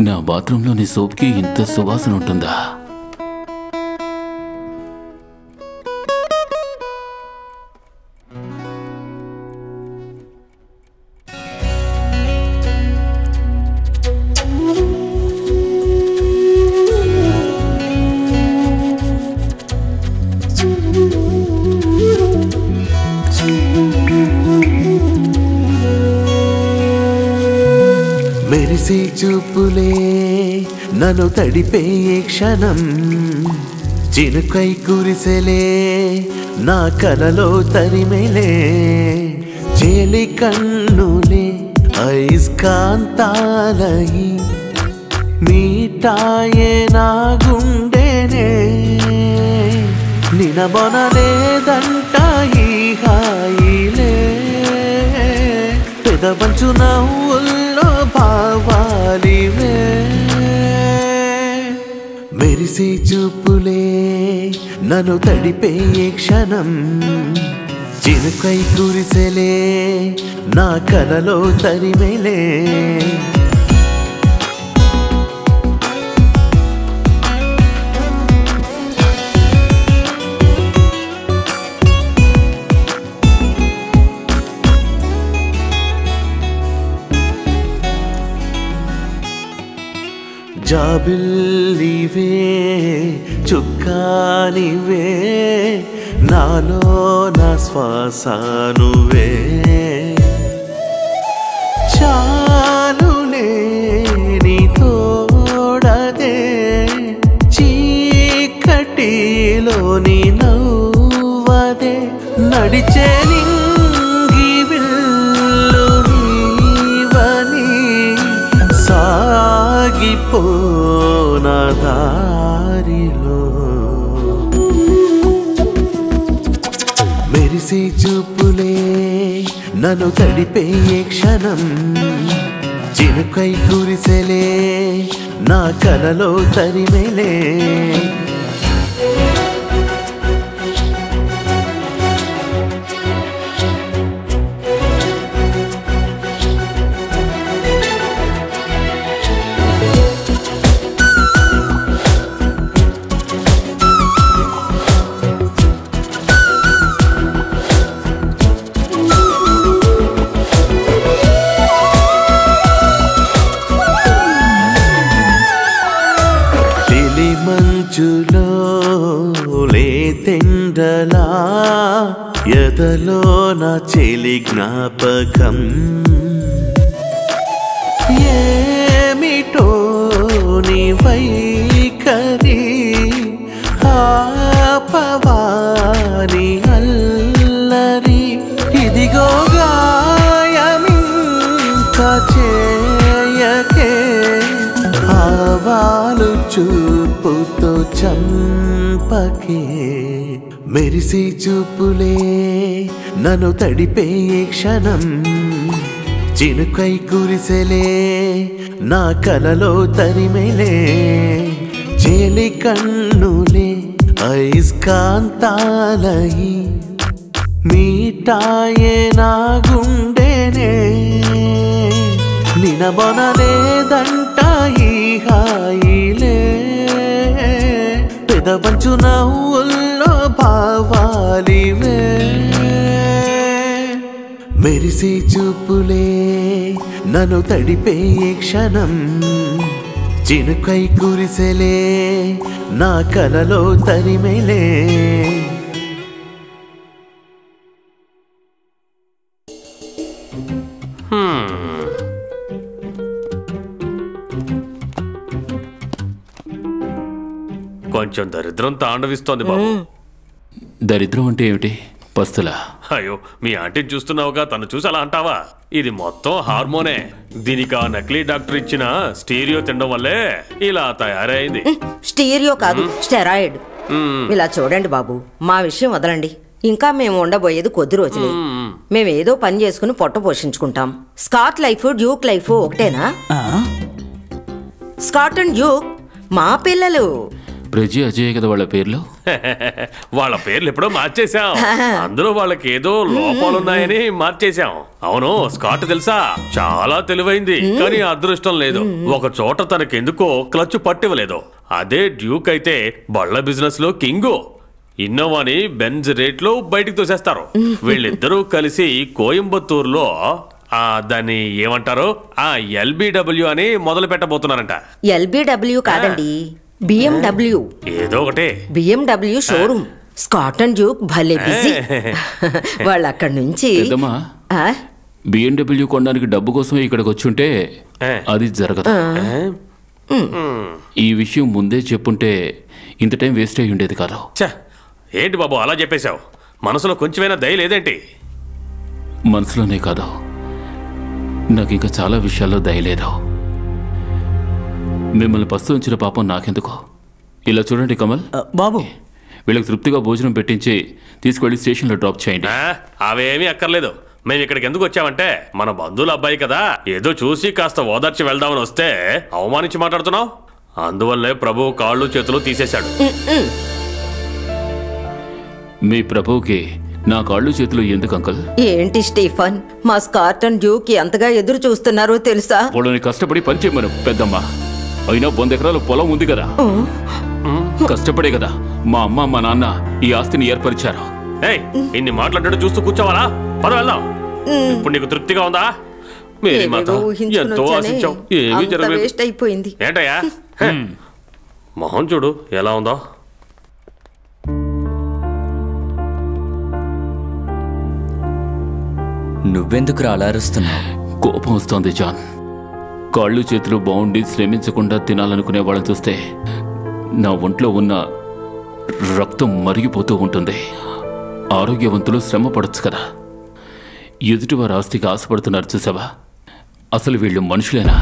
నా బాత్రూంలోని సోప్కి ఇంత సువాసన ఉంటుందా? మెరిసే చూపులే నన్ను తడిపే క్షణం, చినుకై కురిసెలే నా కలలో తరిమెలే, చేలి కన్నులే అయస్కాంతాలై మీటాయే నా గుండెనే, నినబొనలేదంట ఈ హాయిలే, పెదవంచు నవ్వుల్లో భావాలివే, మెరిసే చూపులే నన్ను తడిపే క్షణం, చినుకై కురిసెలే నా కలలో తరిమెలే జాబిల్లివే చుక్కానివే నాలో నా శ్వాస నువ్వే చాలులే నీ తోడదే చీకటిలో నీ నవ్వదే నడిచే నింగి విల్లు నీవని సాగిపోన దారిలో మెరిసే చూపులే నన్ను తడిపే క్షణం చినుకై కురిసెలే నా కలలో తరిమెలే మంచులో లేతెండలా ఎదలో నా చెలి జ్ఞాపకం ఏమిటో నీ వైఖరి ఆపవాని అల్లరి ఇదిగో గాయమింకా చేయకే ఆవాలు చూపుతో చంపకే మెరిసే చూపులే నన్ను తడిపే క్షణం చినుకై కురిసెలే నా కలలో తరిమెలే చేలి కన్నులే అయస్కాంతాలయి మీటాయే నా గుండెనే నినబొనలేదంట ఈ హాయిలే పెదవంచు నవ్వుల్లో భావాలివే మెరిసే చూపులే నన్ను తడిపే క్షణం చినుకై కురిసెలే నా కలలో తరిమెలే కొంచెం దరిద్రం తాండవిస్తోంది బాబు. దరిద్రం అంటే ఏమిటి? పస్తులా? అయ్యో, మీ ఆంటీని చూస్తున్నావుగా, తను చూసి అలా అంటావా? ఇది మొత్తం హార్మోనే. దీనికి ఆ నకిలీ డాక్టర్ ఇచ్చిన స్టీరియో తినడం వల్లే ఇలా తయారైంది. స్టీరియో కాదు, స్టెరాయిడ్. ఇలా చూడండి బాబు, మా విషయం వదలండి. ఇంకా మేము ఉండబోయేది కొద్ది రోజులే. మేమేదో పని చేసుకుని పొట్ట పోషించుకుంటాం. స్కాట్ లైఫ్ డ్యూక్ లైఫ్ ఒకటేనా? స్కాట్ అండ్ డ్యూక్ మా పిల్లలు. ప్రజీ అజయ్ కదా వాళ్ళ పేర్లు? వాళ్ళ పేర్లు ఎప్పుడో మార్చేశాం. అందులో వాళ్ళకి ఏదో లోపాలున్నాయని మార్చేశాం. అవును, స్కాట్ తెలుసా, చాలా తెలివైంది, కానీ అదృష్టం లేదు. ఒక చోట తనకెందుకో క్లచ్ పట్టివ్వలేదు. అదే డ్యూక్ అయితే బళ్ళ బిజినెస్ లో కింగు. ఇన్నోవాని బెంజ్ రేట్ లో బయటికి తోసేస్తారు. వీళ్ళిద్దరూ కలిసి కోయంబత్తూరులో దాన్ని ఏమంటారు, LBW అని మొదలు పెట్టబోతున్నారంట. LBW కాదండి, BMW. ఏదో ఒకటే. BMW showroom. Scott and Duke భలే బిజీ. వాళ్ళు అక్కడి నుంచి BMW కొనడానికి డబ్బు కోసమే ఇక్కడికి వచ్చుంటే అది జరగదు. ఈ విషయం ముందే చెప్పుంటే ఇంత టైం వేస్ట్ అయ్యి ఉండేది కాదు. ఏంటి బాబు అలా చెప్పేశావు? మనసులో కొంచెమైనా దయ లేదేంటి? మనసులోనే కాదు, నాకు ఇంకా చాలా విషయాల్లో దయ లేదు. మిమ్మల్ని పస్తు ఉంచిన పాపం నాకెందుకో. ఇలా చూడండి కమల్ బాబు, వీళ్ళకి తృప్తిగా భోజనం పెట్టించి తీసుకెళ్లి స్టేషన్లో డ్రాప్ చేయండి. అవేమీ అక్కర్లేదు. మేము ఇక్కడికి ఎందుకు వచ్చామంటే మన బంధువుల అబ్బాయి కదా, ఏదో చూసి కాస్త ఓదార్చి వెళ్దామని వస్తే అవమానించి మాట్లాడుతున్నావు. అందువల్లే ప్రభువు కాళ్ళు చేతులు తీసేశాడు. మీ ప్రభువుకి నా కాళ్ళు చేతులు ఎందుకు అంకుల్? ఏంటి స్టీఫన్, మా స్కార్టన్ డ్యూకి ఎంతగా ఎదురు చూస్తున్నారో తెలుసా? వాళ్ళని కష్టపడి పనిచేయమను పెద్దమ్మా. అయినా 100 ఎకరాల పొలం ఉంది కదా, కష్టపడే కదా మా అమ్మ మా నాన్న ఈ ఆస్తిని ఏర్పరిచారు. ఇన్ని మాట్లాడటం చూస్తూ కూర్చోవాలా? పద వెళ్దాం. ఇప్పుడు నీకు తృప్తిగా ఉందా? మేరీ మాత ఎంతో ఆశించాం, ఏమీ జరగలేదు. వేస్ట్ అయిపోయింది. ఏంటయ్యా మొహం చూడు ఎలా ఉందో. నువ్వెందుకు అలా అరుస్తున్నావు? కోపం వస్తోంది జాన్. కాళ్ళు చేతులు బాగుండి శ్రమించకుండా తినాలనుకునే వాళ్ళని చూస్తే నా ఒంట్లో ఉన్న రక్తం మరిగిపోతూ ఉంటుంది. ఆరోగ్యవంతులు శ్రమ పడొచ్చు కదా. ఎదుటివారి ఆస్తికి ఆశపడుతున్నారు చూసావా? అసలు వీళ్ళు మనుషులేనా?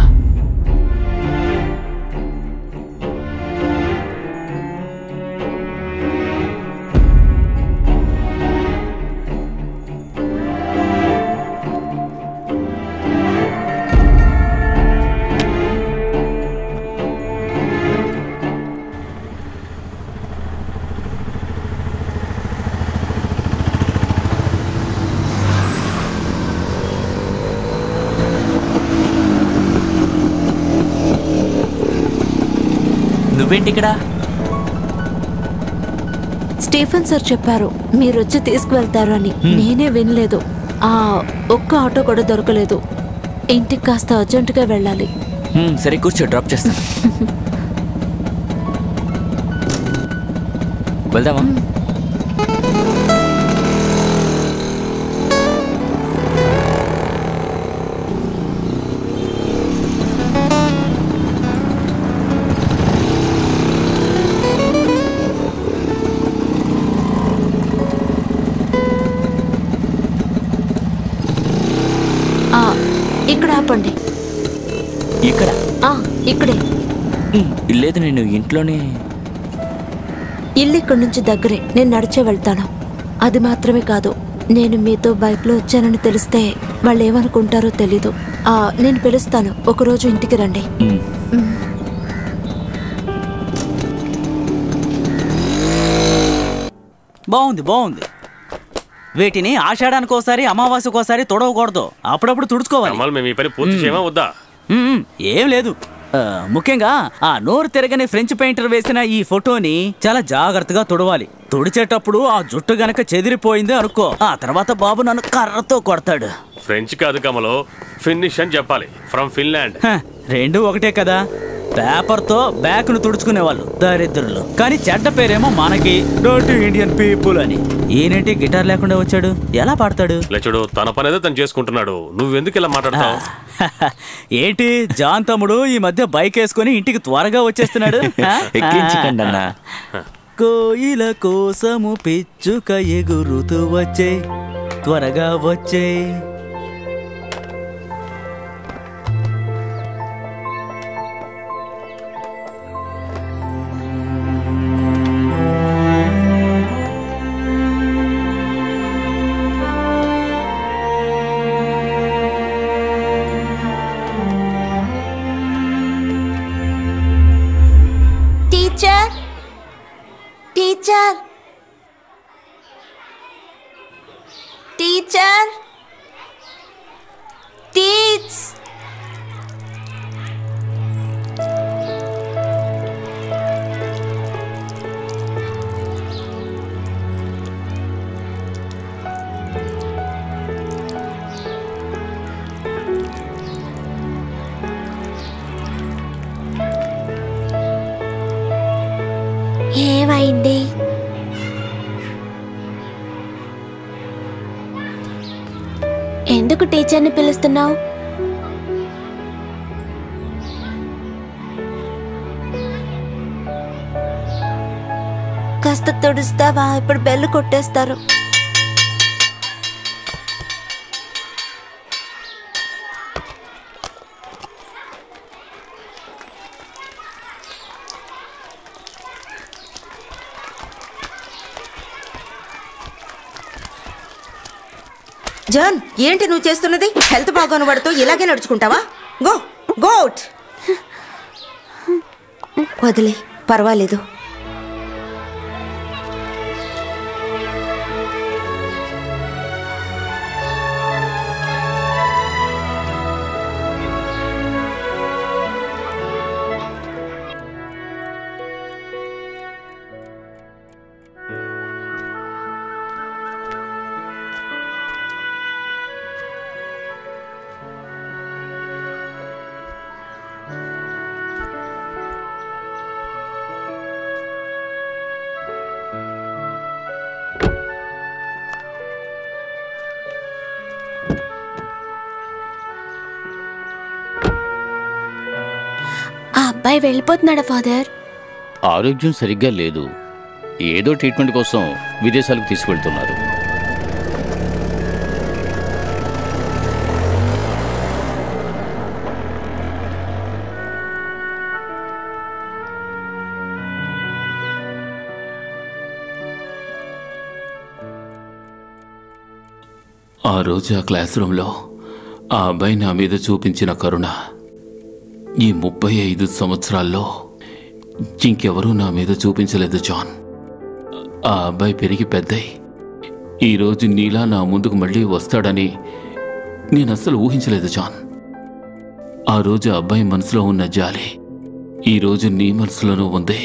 నువ్వేంటి ఇక్కడ? స్టీఫెన్ సార్ చెప్పారు మీరొచ్చి తీసుకువెళ్తారు అని. నేనే వినలేదు. ఒక్క ఆటో కూడా దొరకలేదు. ఇంటికి కాస్త అర్జెంటుగా వెళ్ళాలి. సరే కూర్చో, డ్రాప్ చేస్తాను. వెళ్దామా? ఇక్కడ ఆపండి. ఇక్కడ? ఇక్కడే. లేదు, నేను ఇంట్లోనే. ఇల్లు ఇక్కడి నుంచి దగ్గరే, నేను నడిచే వెళ్తాను. అది మాత్రమే కాదు, నేను మీతో బైక్లో వచ్చానని తెలిస్తే వాళ్ళు ఏమనుకుంటారో తెలీదు. నేను పిలుస్తాను, ఒకరోజు ఇంటికి రండి. బాగుంది బాగుంది. వీటిని ఆషాఢానికి ఒకసారి అమావాస్యకు ఒకసారి తొడవకూడదు, అప్పుడప్పుడు తుడుచుకోవాలి. మేము ఈ పని పూర్తి చేయమా వద్దా? ఏం లేదు, ముఖ్యంగా ఆ నోరు తిరగని ఫ్రెంచ్ పెయింటర్ వేసిన ఈ ఫోటోని చాలా జాగ్రత్తగా తుడవాలి. తుడిచేటప్పుడు ఆ జుట్టు గనక చెదిరిపోయింది అనుకో, ఆ తర్వాత బాబు నన్ను కర్రతో కొడతాడు. ఫ్రెంచ్ కాదు కమలో, ఫినిష్ అని చెప్పాలి. From Finland. రెండు ఒకటే కదా. పేపర్తో బ్యాక్ ను తుడుచుకునేవాళ్ళు దరిద్రులు, కానీ చెడ్డ పేరేమో మనకి డర్టీ ఇండియన్ పీపుల్ అని. ఈయనేంటి గిటార్ లేకుండా వచ్చాడు, ఎలా పాడతాడు? చూడు, తన పని ఏదో తను చేసుకుంటున్నాడు, నువ్వెందుకు ఇలా మాట్లాడతావు? ఏంటి జాన్ తమ్ముడు ఈ మధ్య బైక్ వేసుకుని ఇంటికి త్వరగా వచ్చేస్తున్నాడు. ఎక్కించకండి అన్న. కోయిల కోసము పిచ్చుక ఎగురుతూ వచ్చే, త్వరగా వచ్చే. Teacher, teacher, teacher, teach. ఏమైంది? ఎందుకు టీచర్ని పిలుస్తున్నావు? కాస్త తుడుస్తావా? ఇప్పుడు బెల్లు కొట్టేస్తారు. జాన్, ఏంటి నువ్వు చేస్తున్నది? హెల్త్ బాగోని పడుతూ ఇలాగే నడుచుకుంటావా? Go go out. వదిలే, పర్వాలేదు. అబ్బాయి వెళ్ళిపోతున్నాడా ఫాదర్? ఆరోగ్యం సరిగ్గా లేదు, ఏదో ట్రీట్మెంట్ కోసం విదేశాలకు తీసుకువెళ్తున్నారు. ఆ రోజు ఆ క్లాస్ రూమ్లో ఆ అబ్బాయి నా మీద చూపించిన కరుణ ఈ 35 సంవత్సరాల్లో ఇంకెవరూ నా మీద చూపించలేదు జాన్. ఆ అబ్బాయి పెరిగి పెద్దయి ఈరోజు నీలా నా ముందుకు మళ్ళీ వస్తాడని నేను అస్సలు ఊహించలేదు జాన్. ఆ రోజు అబ్బాయి మనసులో ఉన్న జాలి ఈరోజు నీ మనసులోనూ ఉంది.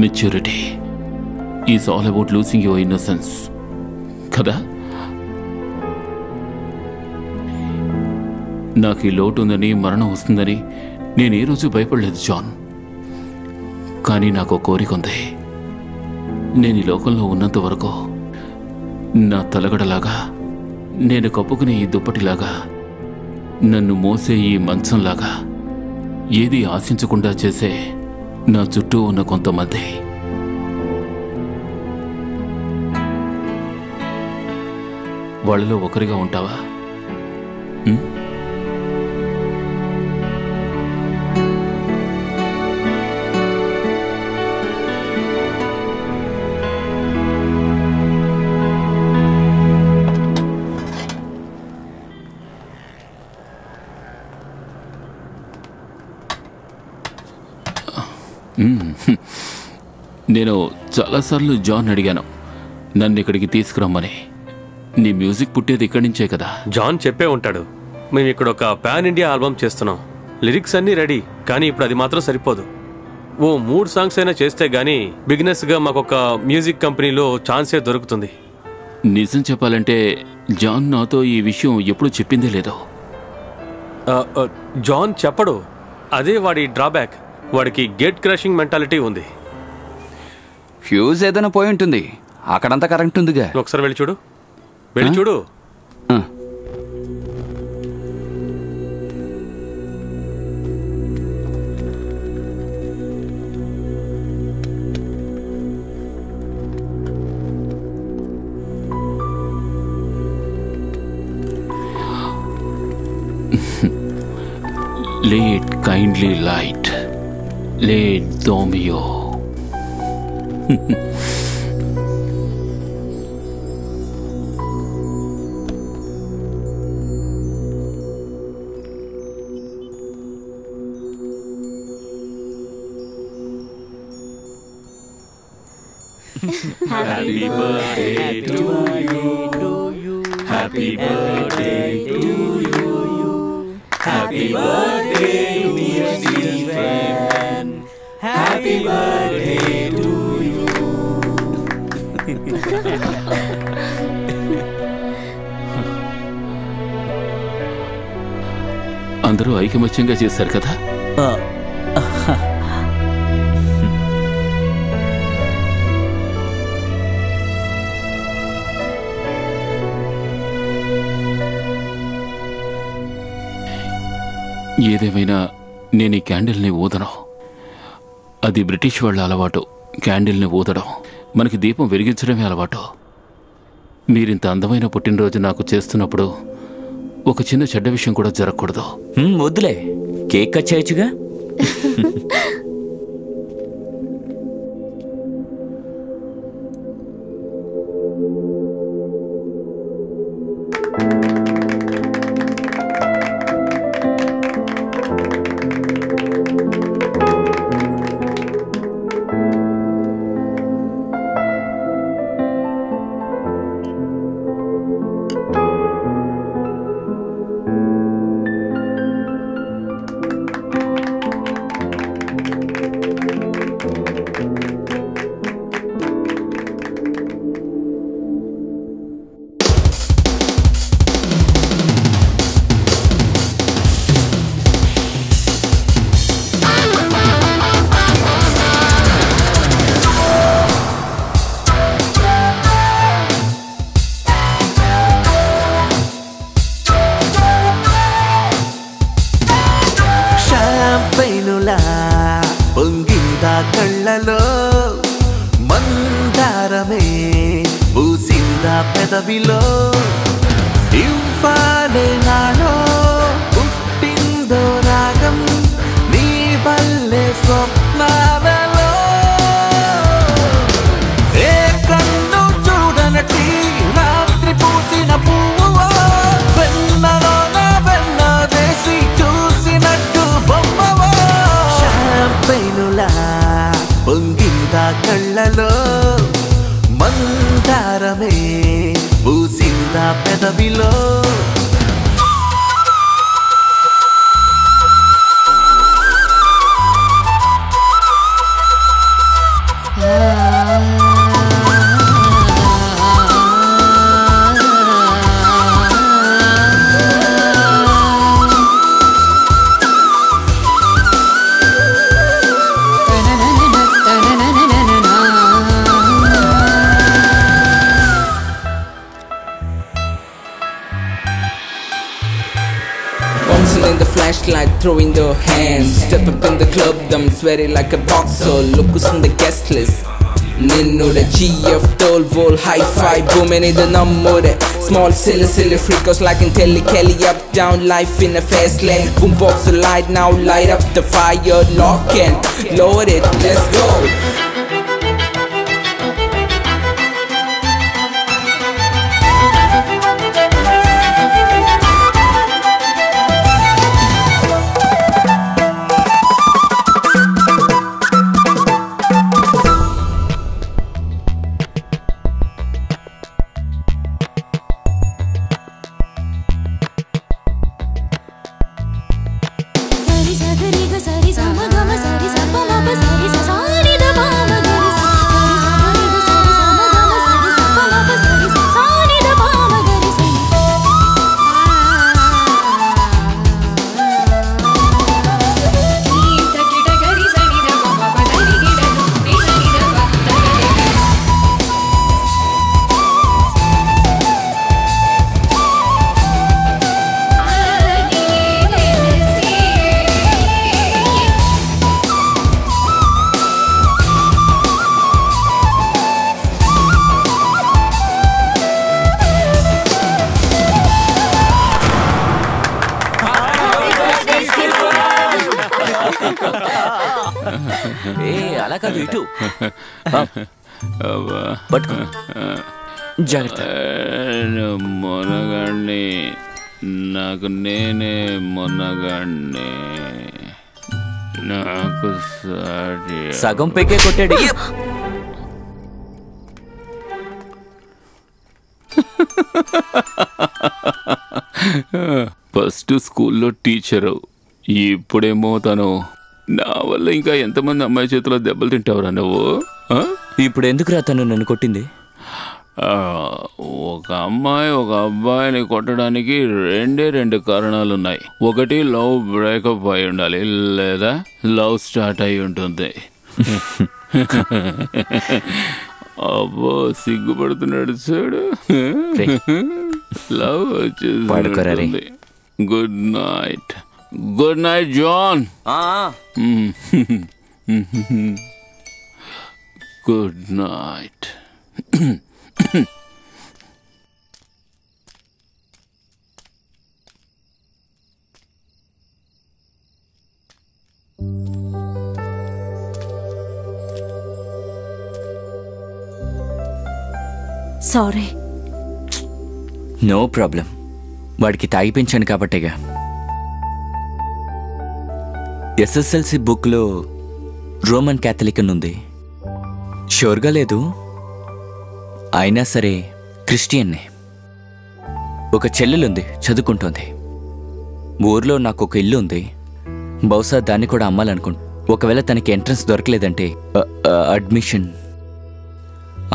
Maturity is all about losing your innocence కదా. నాకు ఈ లోటు ఉందని, మరణం వస్తుందని నేను ఏ రోజు భయపడలేదు జాన్. కానీ నాకు ఒక కోరిక ఉంది. నేను ఈ లోకంలో ఉన్నంత వరకు నా తలగడలాగా, నేను కప్పుకునే ఈ దుప్పటిలాగా, నన్ను మోసే ఈ మంచంలాగా ఏది ఆశించకుండా చేసే నా చుట్టూ ఉన్న కొంతమంది వాళ్ళలో ఒకరిగా ఉంటావా? నేను చాలాసార్లు జాన్ అడిగాను నన్ను ఇక్కడికి తీసుకురమ్మని. నీ మ్యూజిక్ పుట్టేది ఇక్కడి నుంచే కదా. జాన్ చెప్పే ఉంటాడు. మేము ఇక్కడ ఒక పాన్ ఇండియా ఆల్బమ్ చేస్తున్నాం. లిరిక్స్ అన్నీ రెడీ, కానీ ఇప్పుడు అది మాత్రం సరిపోదు. ఓ 3 సాంగ్స్ అయినా చేస్తే గానీ బిగినెస్గా మాకు ఒక మ్యూజిక్ కంపెనీలో ఛాన్సే దొరుకుతుంది. నిజం చెప్పాలంటే జాన్ నాతో ఈ విషయం ఎప్పుడు చెప్పిందే లేదు. జాన్ చెప్పడు, అదే వాడి డ్రాబ్యాక్. వాడికి గేట్ క్రాషింగ్ మెంటాలిటీ ఉంది. ఫ్యూజ్ ఏదైనా పోయి ఉంటుంది, అక్కడంతా కరెంట్ ఉందిగా. ఒకసారి వెళ్ళి చూడు, వెళ్ళి చూడు. Let kindly light, let Domio. Happy birthday to you. Happy birthday to you. Happy birthday, dear Stephen. Happy birthday to you. అందరూ ఐకమత్యంగా చేశారు కదా. ఏదేమైనా నేను ఈ క్యాండిల్ని ఊదను. అది బ్రిటిష్ వాళ్ళ అలవాటు, క్యాండిల్ని ఊదడం. మనకి దీపం వెలిగించడమే అలవాటు. మీరింత అందమైన పుట్టినరోజు నాకు చేస్తున్నప్పుడు ఒక చిన్న చెడ్డ విషయం కూడా జరగకూడదు. వద్దులే, కేక్ కట్ చేయొచ్చుగా. పొంగిందా కళ్ళలో మందారమే పూసిందా పెదవిలో ఇవ్వాలే నాలో పుట్టిందో రాగం నీ వల్లే స్వప్నాలలో ఏ కన్ను చూడనటి రాత్రి పూసిన పువ్వువో వెన్నలోన వెన్న వేసి చూసినట్టు బొమ్మవో షాంపైనులా పొంగిందా కళ్ళలో మందారమే పూసిందా పెదవిలో In the flashlight, throwing their hands. Step up in the club, them sweating like a boxer. Look who's on the guest list. Ninnode GF, Toll, Vol, Hi-Fi, booming in the number. Small, silly freakers like in Kelly, up, down, life in a fast lane. Boombox the light now, light up the fire, lock and load it, let's go. అలా కాదు ఇటు పట్టుకో జాగ్రత్త మొనగాడిని నాకు నేనే మొనగాడిని నాకు సాటి సగం పెగ్గే కొట్టాడు ఫస్ట్ స్కూల్లో టీచరు ఇప్పుడేమో తను నా వల్ల ఇంకా ఎంతమంది అమ్మాయి చేతిలో దెబ్బలు తింటావురా నువ్వు ఇప్పుడు ఎందుకురా తను నన్ను కొట్టింది ఒక అమ్మాయి ఒక అబ్బాయిని కొట్టడానికి రెండు కారణాలు ఉన్నాయి. ఒకటి లవ్ బ్రేకప్ అయి ఉండాలి, లేదా లవ్ స్టార్ట్ అయి ఉంటుంది. అబ్బో సిగ్గుపడుతున్నాడు చూడు. లవ్ వచ్చేసి good night. Good night John. Good night. Sorry. No problem. వాడికి తాగిపించాను కాబట్టేగా. ఎస్ఎస్ఎల్సి బుక్లో రోమన్ క్యాథలిక్ అని ఉంది. షూర్గా లేదు, అయినా సరే క్రిస్టియన్నే. ఒక చెల్లెలుంది, చదువుకుంటోంది. ఊర్లో నాకు ఒక ఇల్లు ఉంది, బహుశా దాన్ని కూడా అమ్మాలనుకుంటా. ఒకవేళ తనకి ఎంట్రన్స్ దొరకలేదంటే అడ్మిషన్.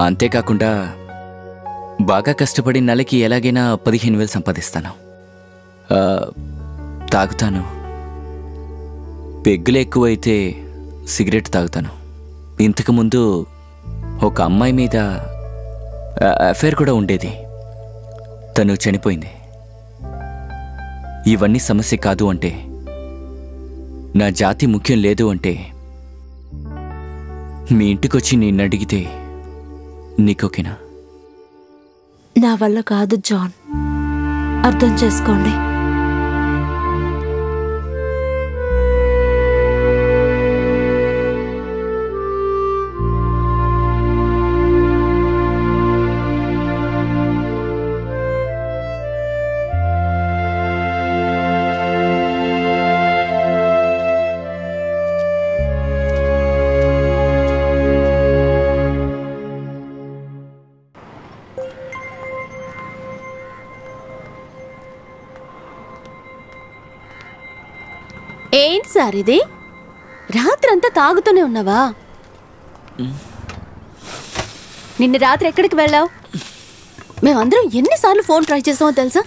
అంతేకాకుండా బాగా కష్టపడి నెలకి ఎలాగైనా 15,000 సంపాదిస్తాను. తాగుతాను. పెగ్గులు ఎక్కువైతే సిగరెట్ తాగుతాను. ఇంతకుముందు ఒక అమ్మాయి మీద అఫైర్ కూడా ఉండేది, తను చనిపోయింది. ఇవన్నీ సమస్య కాదు అంటే, నా జాతి ముఖ్యం లేదు అంటే మీ ఇంటికొచ్చి నిన్ను అడిగితే నీకోకేనా? నా వల్ల కాదు జాన్, అర్థం చేసుకోండి. ఏంటి సార్ ఇది? రాత్రంతా తాగుతూనే ఉన్నావా? నిన్న రాత్రి ఎక్కడికి వెళ్ళావు? మేమందరం ఎన్నిసార్లు ఫోన్ ట్రై చేసామో తెలుసా?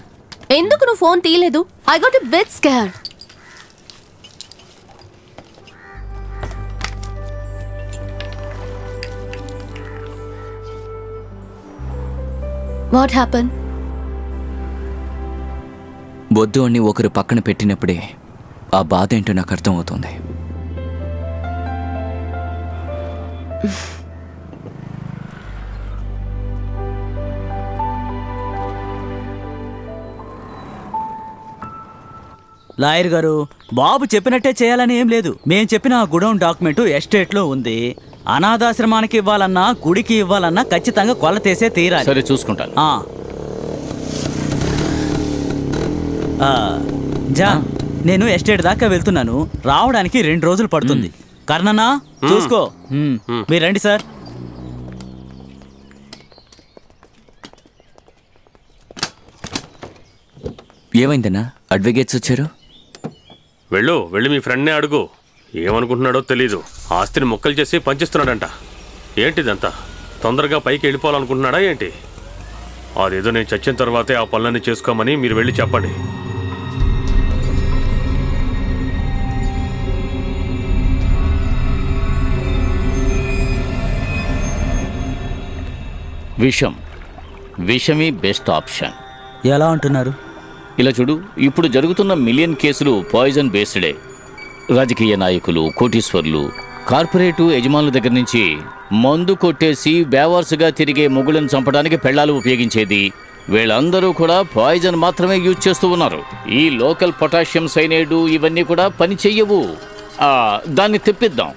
ఎందుకు నువ్వు ఫోన్ తీయలేదు? I got a big scare. What happen? వద్దు అని ఒకరు పక్కన పెట్టినప్పుడే ఆ బాధ ఏంటో నాకు అర్థమవుతుంది. లాయర్ గారు, బాబు చెప్పినట్టే చేయాలని ఏం లేదు. మేం చెప్పిన ఆ గుడౌన్ డాక్యుమెంట్ ఎస్టేట్లో ఉంది. అనాథాశ్రమానికి ఇవ్వాలన్నా గుడికి ఇవ్వాలన్నా ఖచ్చితంగా కొలతేసే తీరాలి. సరే, చూసుకుంటాను. జాన్, నేను ఎస్టేట్ దాకా వెళ్తున్నాను. రావడానికి 2 రోజులు పడుతుంది. కర్ణన్నా చూసుకో. మీరు రండి సార్. ఏమైందన్నా? అడ్వకేట్స్ వచ్చారు. వెళ్ళి మీ ఫ్రెండ్నే అడుగు. ఏమనుకుంటున్నాడో తెలీదు. ఆస్తిని ముక్కలు చేసి పంచిస్తున్నాడంట. ఏంటిదంతా? తొందరగా పైకి వెళ్ళిపోవాలనుకుంటున్నాడా ఏంటి? అదేదో నేను చచ్చిన తర్వాతే ఆ పనులన్నీ చేసుకోమని మీరు వెళ్ళి చెప్పండి. విషమే బెస్ట్ ఆప్షన్. ఎలా అంటున్నారు? ఇలా చూడు, ఇప్పుడు జరుగుతున్న మిలియన్ కేసులు పాయిజన్ బేస్డే. రాజకీయ నాయకులు, కోటీశ్వర్లు, కార్పొరేటు యజమానుల దగ్గర నుంచి మందు కొట్టేసి బేవార్సుగా తిరిగే మొగులను చంపడానికి పెళ్లాలు ఉపయోగించేది వీళ్ళందరూ కూడా పాయిజన్ మాత్రమే యూజ్ చేస్తూ ఉన్నారు. ఈ లోకల్ పొటాషియం సైనైడు ఇవన్నీ కూడా పని చెయ్యవు. దాన్ని తెప్పిద్దాం.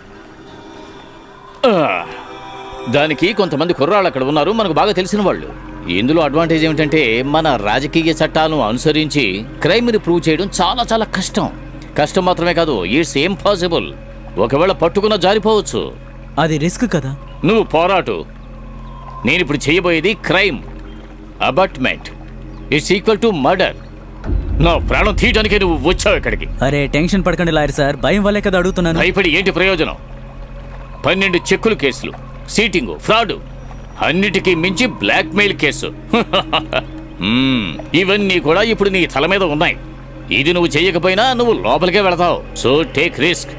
దానికి కొంతమంది కుర్రాళ్ళు అక్కడ ఉన్నారు, మనకు బాగా తెలిసిన వాళ్ళు. ఇందులో అడ్వాంటేజ్ ఏమిటంటే మన రాజకీయ చట్టాలను అనుసరించి క్రైమ్ని ప్రూవ్ చేయడం చాలా చాలా కష్టం మాత్రమే కాదు, ఇట్స్ ఇంపాసిబుల్. ఒకవేళ పట్టుకున్న జారిపోవచ్చు. అది రిస్క్ కదా. నువ్వు పోరాటు. నేను ఇప్పుడు చేయబోయేది crime abetment. It's equal to murder. నా ప్రాణం తీయడానికే నువ్వు వచ్చావు ఇక్కడికి. అరే టెన్షన్ పడకండి లాయర్ సార్, భయం వల్లే కదా అడుగుతున్నాను. భయపడి ఏంటి ప్రయోజనం? 12 చెక్కులు కేసులు, సీటింగు, ఫ్రాడ్, అన్నిటికీ మించి బ్లాక్మెయిల్ కేసు. ఇవన్నీ కూడా ఇప్పుడు నీ తల మీద ఉన్నాయి. ఇది నువ్వు చేయకపోయినా నువ్వు లోపలికే వెళతావు. So take risk.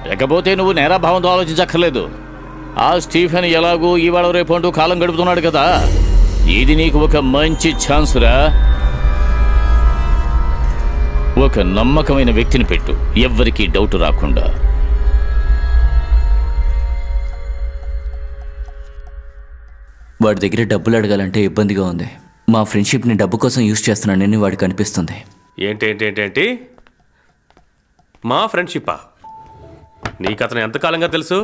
లేకపోతే నువ్వు నేరాభావంతో ఆలోచించక్కర్లేదు. ఆ స్టీఫెన్ ఎలాగూ ఇవాళ రేపు కాలం గడుపుతున్నాడు కదా, ఇది నీకు ఒక మంచి ఛాన్స్ రా. ఒక నమ్మకమైన వ్యక్తిని పెట్టు, ఎవ్వరికీ డౌట్ రాకుండా. వాడి దగ్గర డబ్బులు అడగాలంటే ఇబ్బందిగా ఉంది. మా ఫ్రెండ్షిప్ని డబ్బు కోసం యూజ్ చేస్తున్నానని వాడికి అనిపిస్తుంది. ఏంటి మా ఫ్రెండ్షిప్పా? నీకు అతను ఎంతకాలంగా తెలుసు?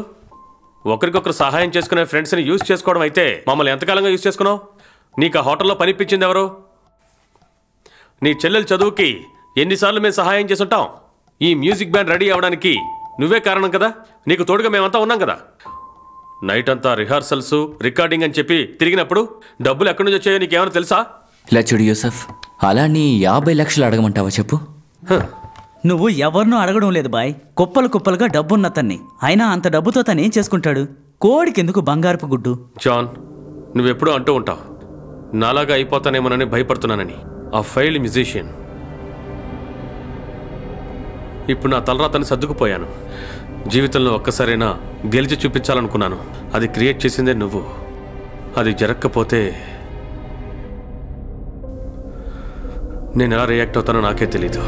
ఒకరికొకరు సహాయం చేసుకునే ఫ్రెండ్స్ని యూజ్ చేసుకోవడం అయితే మమ్మల్ని ఎంతకాలంగా యూజ్ చేసుకున్నావు? నీకు ఆ హోటల్లో పనిపించింది ఎవరు? నీ చెల్లెలు చదువుకి ఎన్నిసార్లు మేము సహాయం చేసుంటాం? ఈ మ్యూజిక్ బ్యాండ్ రెడీ అవ్వడానికి నువ్వే కారణం కదా. నీకు తోడుగా మేమంతా ఉన్నాం కదా. నైట్ అంతా రిహార్సల్స్, రికార్డింగ్ అని చెప్పి తిరిగినప్పుడు డబ్బులు ఎక్కడి నుంచి వచ్చాయో నీకేమైనా తెలుసా? ఇలా చూడు యూసఫ్, అలా నీ 50 లక్షలు అడగమంటావా చెప్పు? నువ్వు ఎవరినూ అడగడం లేదు బాయ్. కుప్పలుగా డబ్బున్న తన్ని. అయినా అంత డబ్బుతో తను ఏం చేసుకుంటాడు? కోడికెందుకు బంగారపు గుడ్డు? జాన్, నువ్వెప్పుడూ అంటూ ఉంటావు నాలాగా అయిపోతానేమోనని భయపడుతున్నానని. ఆ ఫెయిల్డ్ మ్యూజిషియన్. ఇప్పుడు నా తలరాతని సర్దుకుపోయాను. జీవితంలో ఒక్కసారైనా గెలిచి చూపించాలనుకున్నాను. అది క్రియేట్ చేసిందే నువ్వు. అది జరగకపోతే నేను ఎలా రియాక్ట్ అవుతానో నాకే తెలీదు.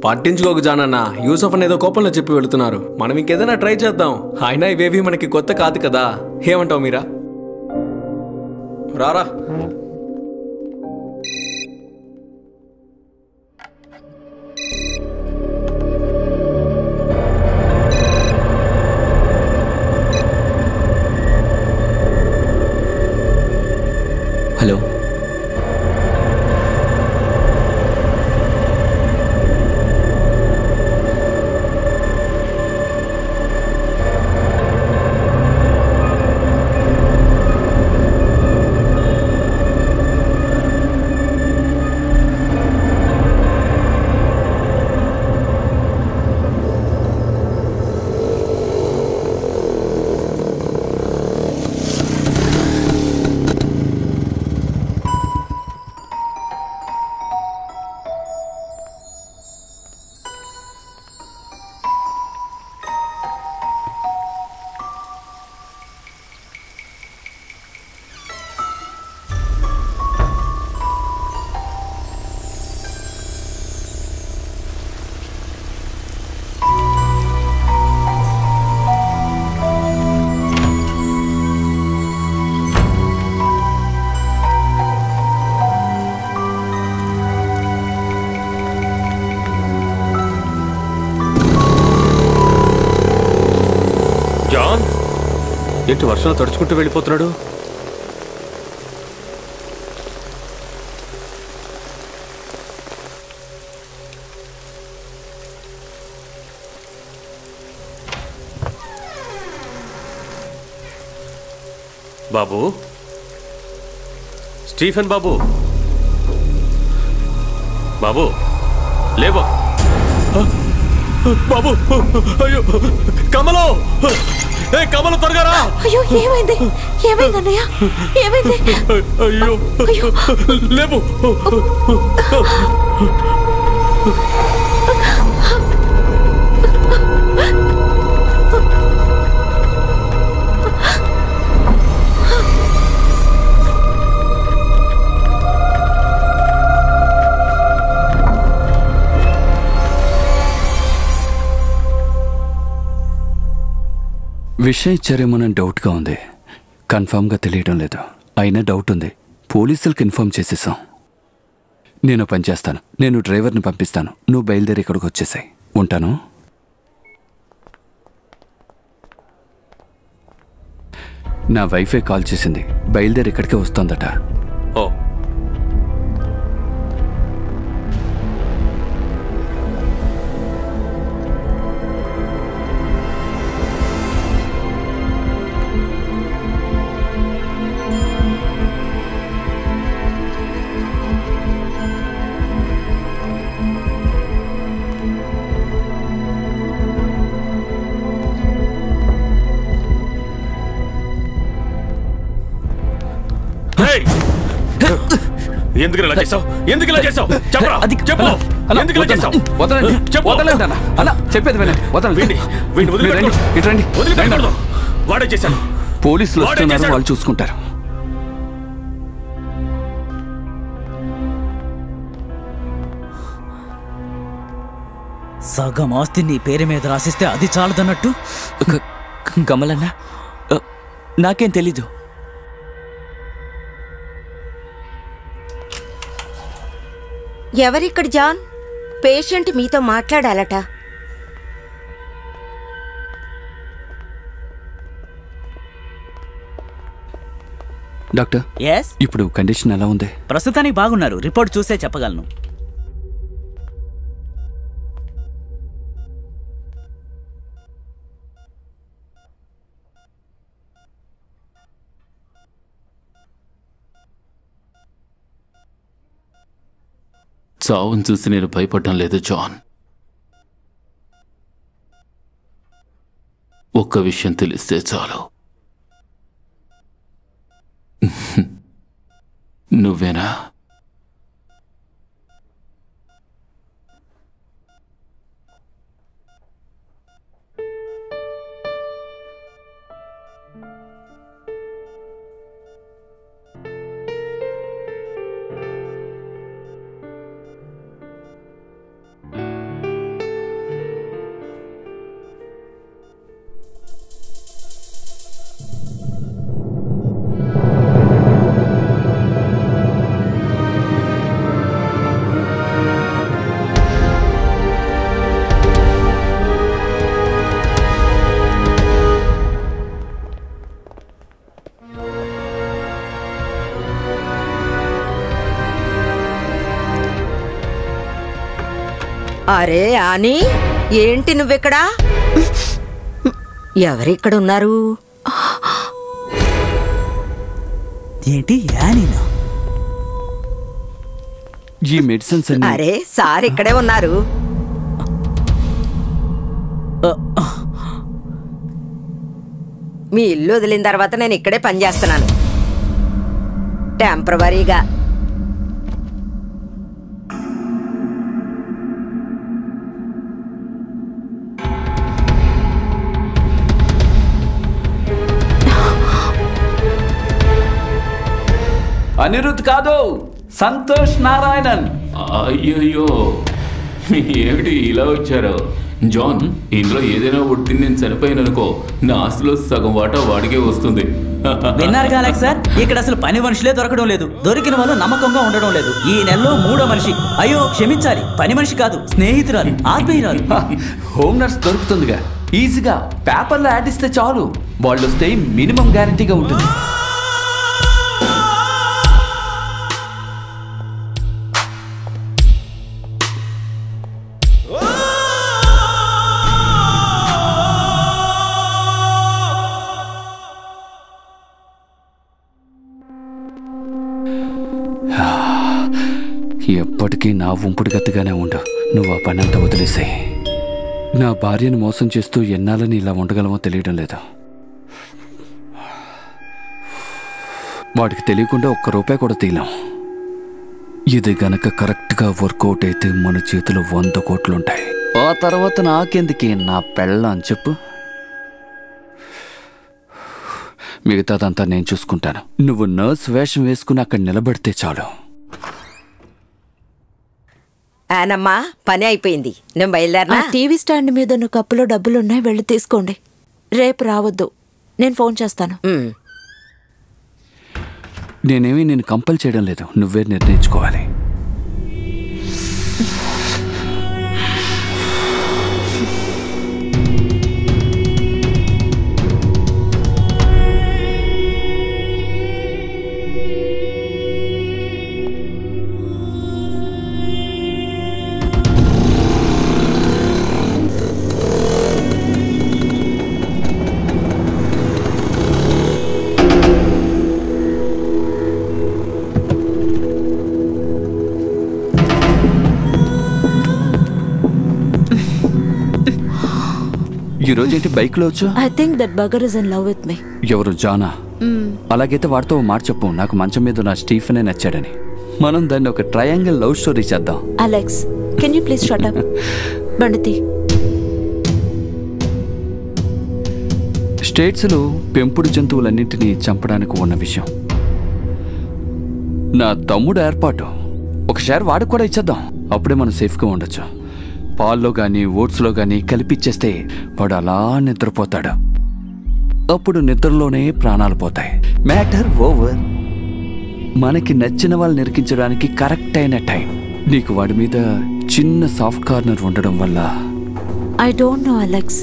పట్టించుకోకు జానన్న, యూసఫ్ అని ఏదో కోపంలో చెప్పి వెళుతున్నారు. మనం ఇంకేదైనా ట్రై చేద్దాం. అయినా ఇవేవి మనకి కొత్త కాదు కదా. ఏమంటావు మీరా? రారా. హలో, ఏంటి వర్షంలో తడుచుకుంటూ వెళ్ళిపోతున్నాడు? బాబు, స్టీఫెన్ బాబు, బాబు లేబా బాబు. అయ్యో కమలో, ఏ కమల త్వరగా రా. అయ్యో ఏమైంది? ఏమైంది అన్నయ్య? ఏమైంది? అయ్యో లేబు. విషయం ఇచ్చారేమోనని డౌట్గా ఉంది. కన్ఫామ్గా తెలియడం లేదు. అయినా డౌట్ ఉంది. పోలీసులకు ఇన్ఫామ్ చేసేసాం. నేను పని చేస్తాను. నేను డ్రైవర్ని పంపిస్తాను. నువ్వు బయలుదేరి ఇక్కడికి వచ్చేసాయి. ఉంటాను. నా వైఫే కాల్ చేసింది. బయలుదేరి ఇక్కడికే వస్తోందట. ఓ ఎందుకు ఇలా చేసావు? ఎందుకు ఇలా చేసావు? చెప్పరా, చెప్పు. ఎందుకు ఇలా చేసావు? చెప్పేది వదిలిపెట్టకూడదు. వాడే చేశాను. పోలీసులు వస్తున్నారు, వాళ్ళు చూసుకుంటారు. సగం ఆస్తి నీ పేరు మీద రాసిస్తే అది చాలదన్నట్టు. కమలన్నా, నాకేం తెలీదు. ఎవరిక్కడ జాన్? పేషెంట్ మీతో మాట్లాడాలట. డాక్టర్, ఇప్పుడు కండిషన్ ఎలా ఉంది? ప్రస్తుతానికి బాగున్నారు. రిపోర్ట్ చూసే చెప్పగలను. చావును చూసి నేను భయపడడం లేదు జాన్. ఒక్క విషయం తెలిస్తే చాలు. నువ్వేనా? అరే ఆని, ఏంటి నువ్వెక్కడా? ఎవరిక్కడ ఉన్నారు? ఏంటి యానీనా? ఈ మెడిసిన్స్ అన్ని అరే సార్ ఇక్కడే ఉన్నారు. మీ ఇల్లు వదిలిన తర్వాత నేను ఇక్కడే పనిచేస్తున్నాను టెంపరవరీగా. అనిరుద్ కాదు, సంతోష్ నారాయణన్. అయ్యయ్యో, ఏమిటి ఇలా వచ్చారు? జాన్, ఇంట్లో ఏదైనా ఉడితే నేను చనిపోయాననుకో, నా ఆస్తిలో సగం వాటా వాడికే వస్తుంది. విన్నారు కాలేక సార్, ఇక్కడ అసలు పని మనుషులే దొరకడం లేదు. దొరికిన వాళ్ళు నమ్మకంగా ఉండడం లేదు. ఈ నెలలో 3వ మనిషి. అయ్యో క్షమించాలి, పని మనిషి కాదు, స్నేహితురాలు, ఆత్మీయురాలు. హోమ్ నర్స్ దొరుకుతుందిగా, ఈజీగా పేపర్లో యాడ్ ఇస్తే చాలు. వాళ్ళు వస్తే మినిమం గ్యారంటీగా ఉంటుంది. ఎప్పటికీ నా ఉంపుడు గతిగానే ఉండు. నువ్వు ఆ పని అంతా వదిలేసాయి. నా భార్యను మోసం చేస్తూ ఎన్నాళ్ళని ఇలా ఉండగలమో తెలియడం లేదు. వాడికి తెలియకుండా ₹1 కూడా తీయలేం. ఇది గనక కరెక్ట్గా వర్కౌట్ అయితే మన చేతిలో 100 కోట్లుంటాయి. ఆ తర్వాత నాకెందుకే నా పెళ్ళం చెప్పు. మిగతాదంతా నేను చూసుకుంటాను. నువ్వు నర్స్ వేషం వేసుకుని అక్కడ నిలబడితే చాలు. ఆనమ్మా, పని అయిపోయింది, నేను బయలుదేరినా. టీవీ స్టాండ్ మీద ఉన్న కప్పులో డబ్బులున్నాయి, వెళ్ళి తీసుకోండి. రేపు రావద్దు, నేను ఫోన్ చేస్తాను. నేనేమీ నేను కంపల్ చేయడం లేదు, నువ్వే నిర్ణయించుకోవాలి. ఈ రోజేంటి బైక్ లో వచ్చు? I think that bugger is in love with me. ఎవరు, జానా? అలాగైతే వాడితో మాట చెప్పు, నాకు మంచం మీద నా స్టీఫెనే నచ్చాడని. మనం దాన్ని ఒక ట్రయాంగిల్ లవ్ స్టోరీ చేద్దాం. Alex, can you please shut up? బండితి. స్టేట్స్లో పెంపుడు జంతువులన్నింటినీ చంపడానికి ఉన్న విషయం. నా తమ్ముడు ఏర్పాటు. ఒకసారి వాడికి కూడా ఇచ్చేద్దాం, అప్పుడే మనం సేఫ్గా ఉండొచ్చు. పాల్లో కానీ ఓట్స్లో కానీ కలిపిచ్చేస్తే వాడు అలా నిద్రపోతాడు. అప్పుడు నిద్రలోనే ప్రాణాలు పోతాయి. Matter over. మనకి నచ్చిన వాళ్ళు నిరికించడానికి కరెక్ట్ అయిన టైం. నీకు వాడి మీద చిన్న సాఫ్ట్ కార్నర్ ఉండడం వల్ల ఐ డోంట్ నో అలెక్స్.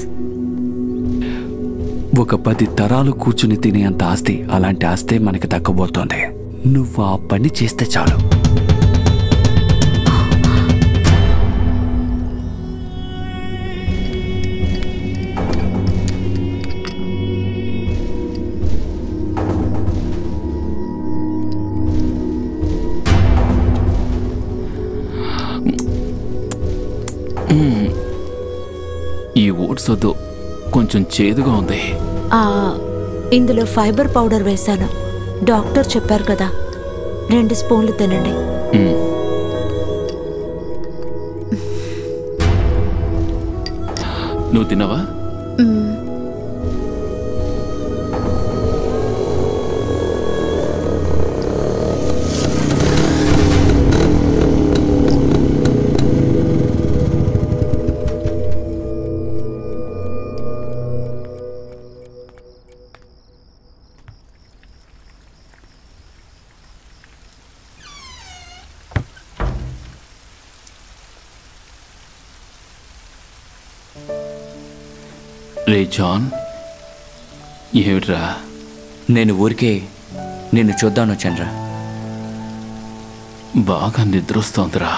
ఒక 10 తరాలు కూర్చుని తినేంత ఆస్తి, అలాంటి ఆస్తే మనకి దక్కబోతోంది. నువ్వు ఆ పని చేస్తే చాలు. ఈ ఓట్స్ వద్దు, కొంచెం చేదుగా ఉంది. ఇందులో ఫైబర్ పౌడర్ వేశాను, డాక్టర్ చెప్పారు కదా. 2 స్పూన్లు తినండి. నువ్వు తిన్నావా? రే జాన్, ఏమిట్రా? నేను ఊరికే నిన్ను చూద్దాను వచ్చానురా. బాగా నిద్రొస్తోందిరా.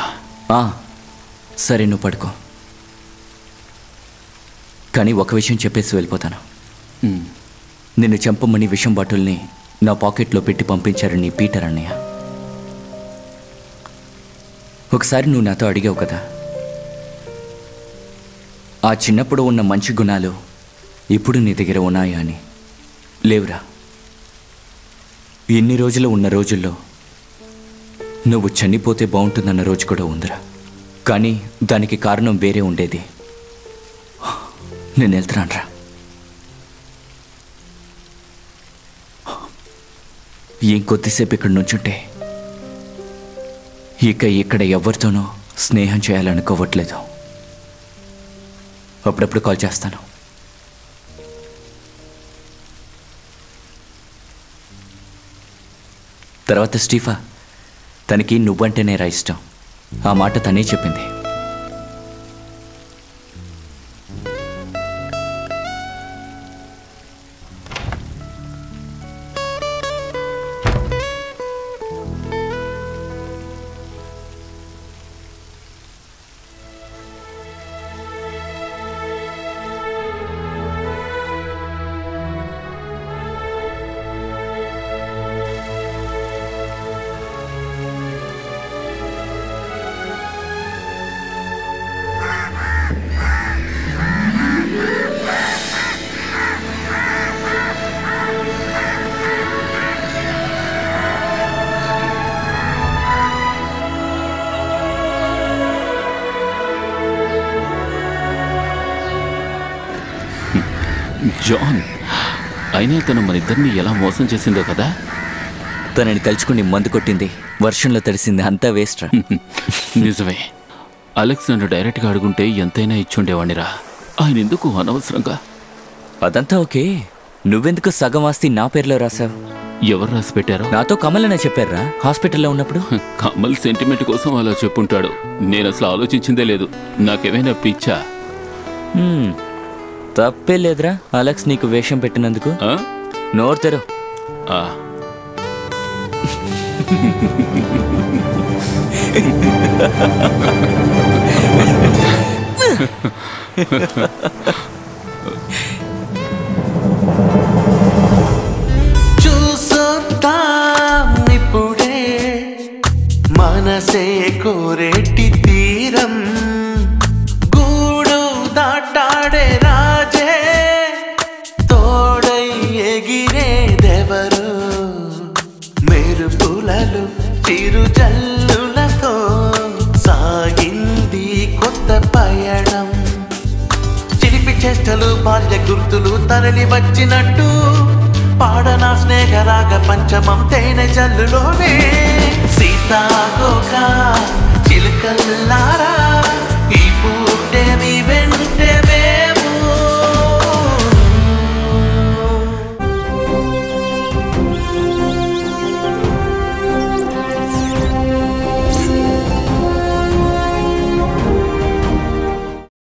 సరే నువ్వు పడుకో, కానీ ఒక విషయం చెప్పేసి వెళ్ళిపోతాను. నిన్ను చంపమని విషం బాటిల్ని నా పాకెట్లో పెట్టి పంపించారు నీ పీటర్ అన్నయ్య. ఒకసారి నువ్వు నాతో అడిగావు కదా, ఆ చిన్నప్పుడు ఉన్న మంచి గుణాలు ఇప్పుడు నీ దగ్గర ఉన్నాయా అని. లేవురా. ఇన్ని రోజులు ఉన్న రోజుల్లో నువ్వు చనిపోతే బాగుంటుందన్న రోజు కూడా ఉందిరా. కానీ దానికి కారణం వేరే ఉండేది. నేను వెళ్తున్నానురా. ఇంకొద్దిసేపు ఇక్కడ నుంచుంటే ఇక ఇక్కడ ఎవరితోనూ స్నేహం చేయాలనుకోవట్లేదు. అప్పుడప్పుడు కాల్ చేస్తాను. తర్వాత స్టీఫా, తనకి నువ్వంటేనే రా ఇష్టం. ఆ మాట తనే చెప్పింది. జాన్, అయినా తను మన ఇద్దరిని ఎలా మోసం చేసిందో కదా. తనని తలుచుకుని మందు కొట్టింది, వర్షంలో తడిసింది, అంతా వేస్ట్ రా. నిజమే. అలెక్స్ నన్ను డైరెక్ట్గా అడుగుంటే ఎంతైనా ఇచ్చుండేవాణ్ణిరా. ఆయన ఎందుకు అనవసరంగా? అదంతా ఓకే, నువ్వెందుకు సగం ఆస్తి నా పేరులో రాసావు? ఎవరు రాసి పెట్టారో? నాతో కమల్ అనే చెప్పారా హాస్పిటల్లో ఉన్నప్పుడు. కమల్ సెంటిమెంట్ కోసం అలా చెప్పుంటాడు. నేను అసలు ఆలోచించిందే లేదు. నాకేమైనా పిచ్చా? తప్పే లేదురా అలెక్స్ నీకు వేషం పెట్టినందుకు. నోరు తెరు. చూసొద్దాం ఇప్పుడే మనసే కోరేటి తీరం, గూడు దాటాడే రాజే తోడై ఎగిరేదెవరు, మెరుపులలు చిరుజల్లులతో సాగింది కొత్త పయనం. చిలిపి చేష్టలు బాల్య గుర్తులు తరలి వచ్చినట్టు పాడనా స్నేహరాగ పంచమం తేనె జల్లులోనే. సీతాకోక చిలుకల్లారా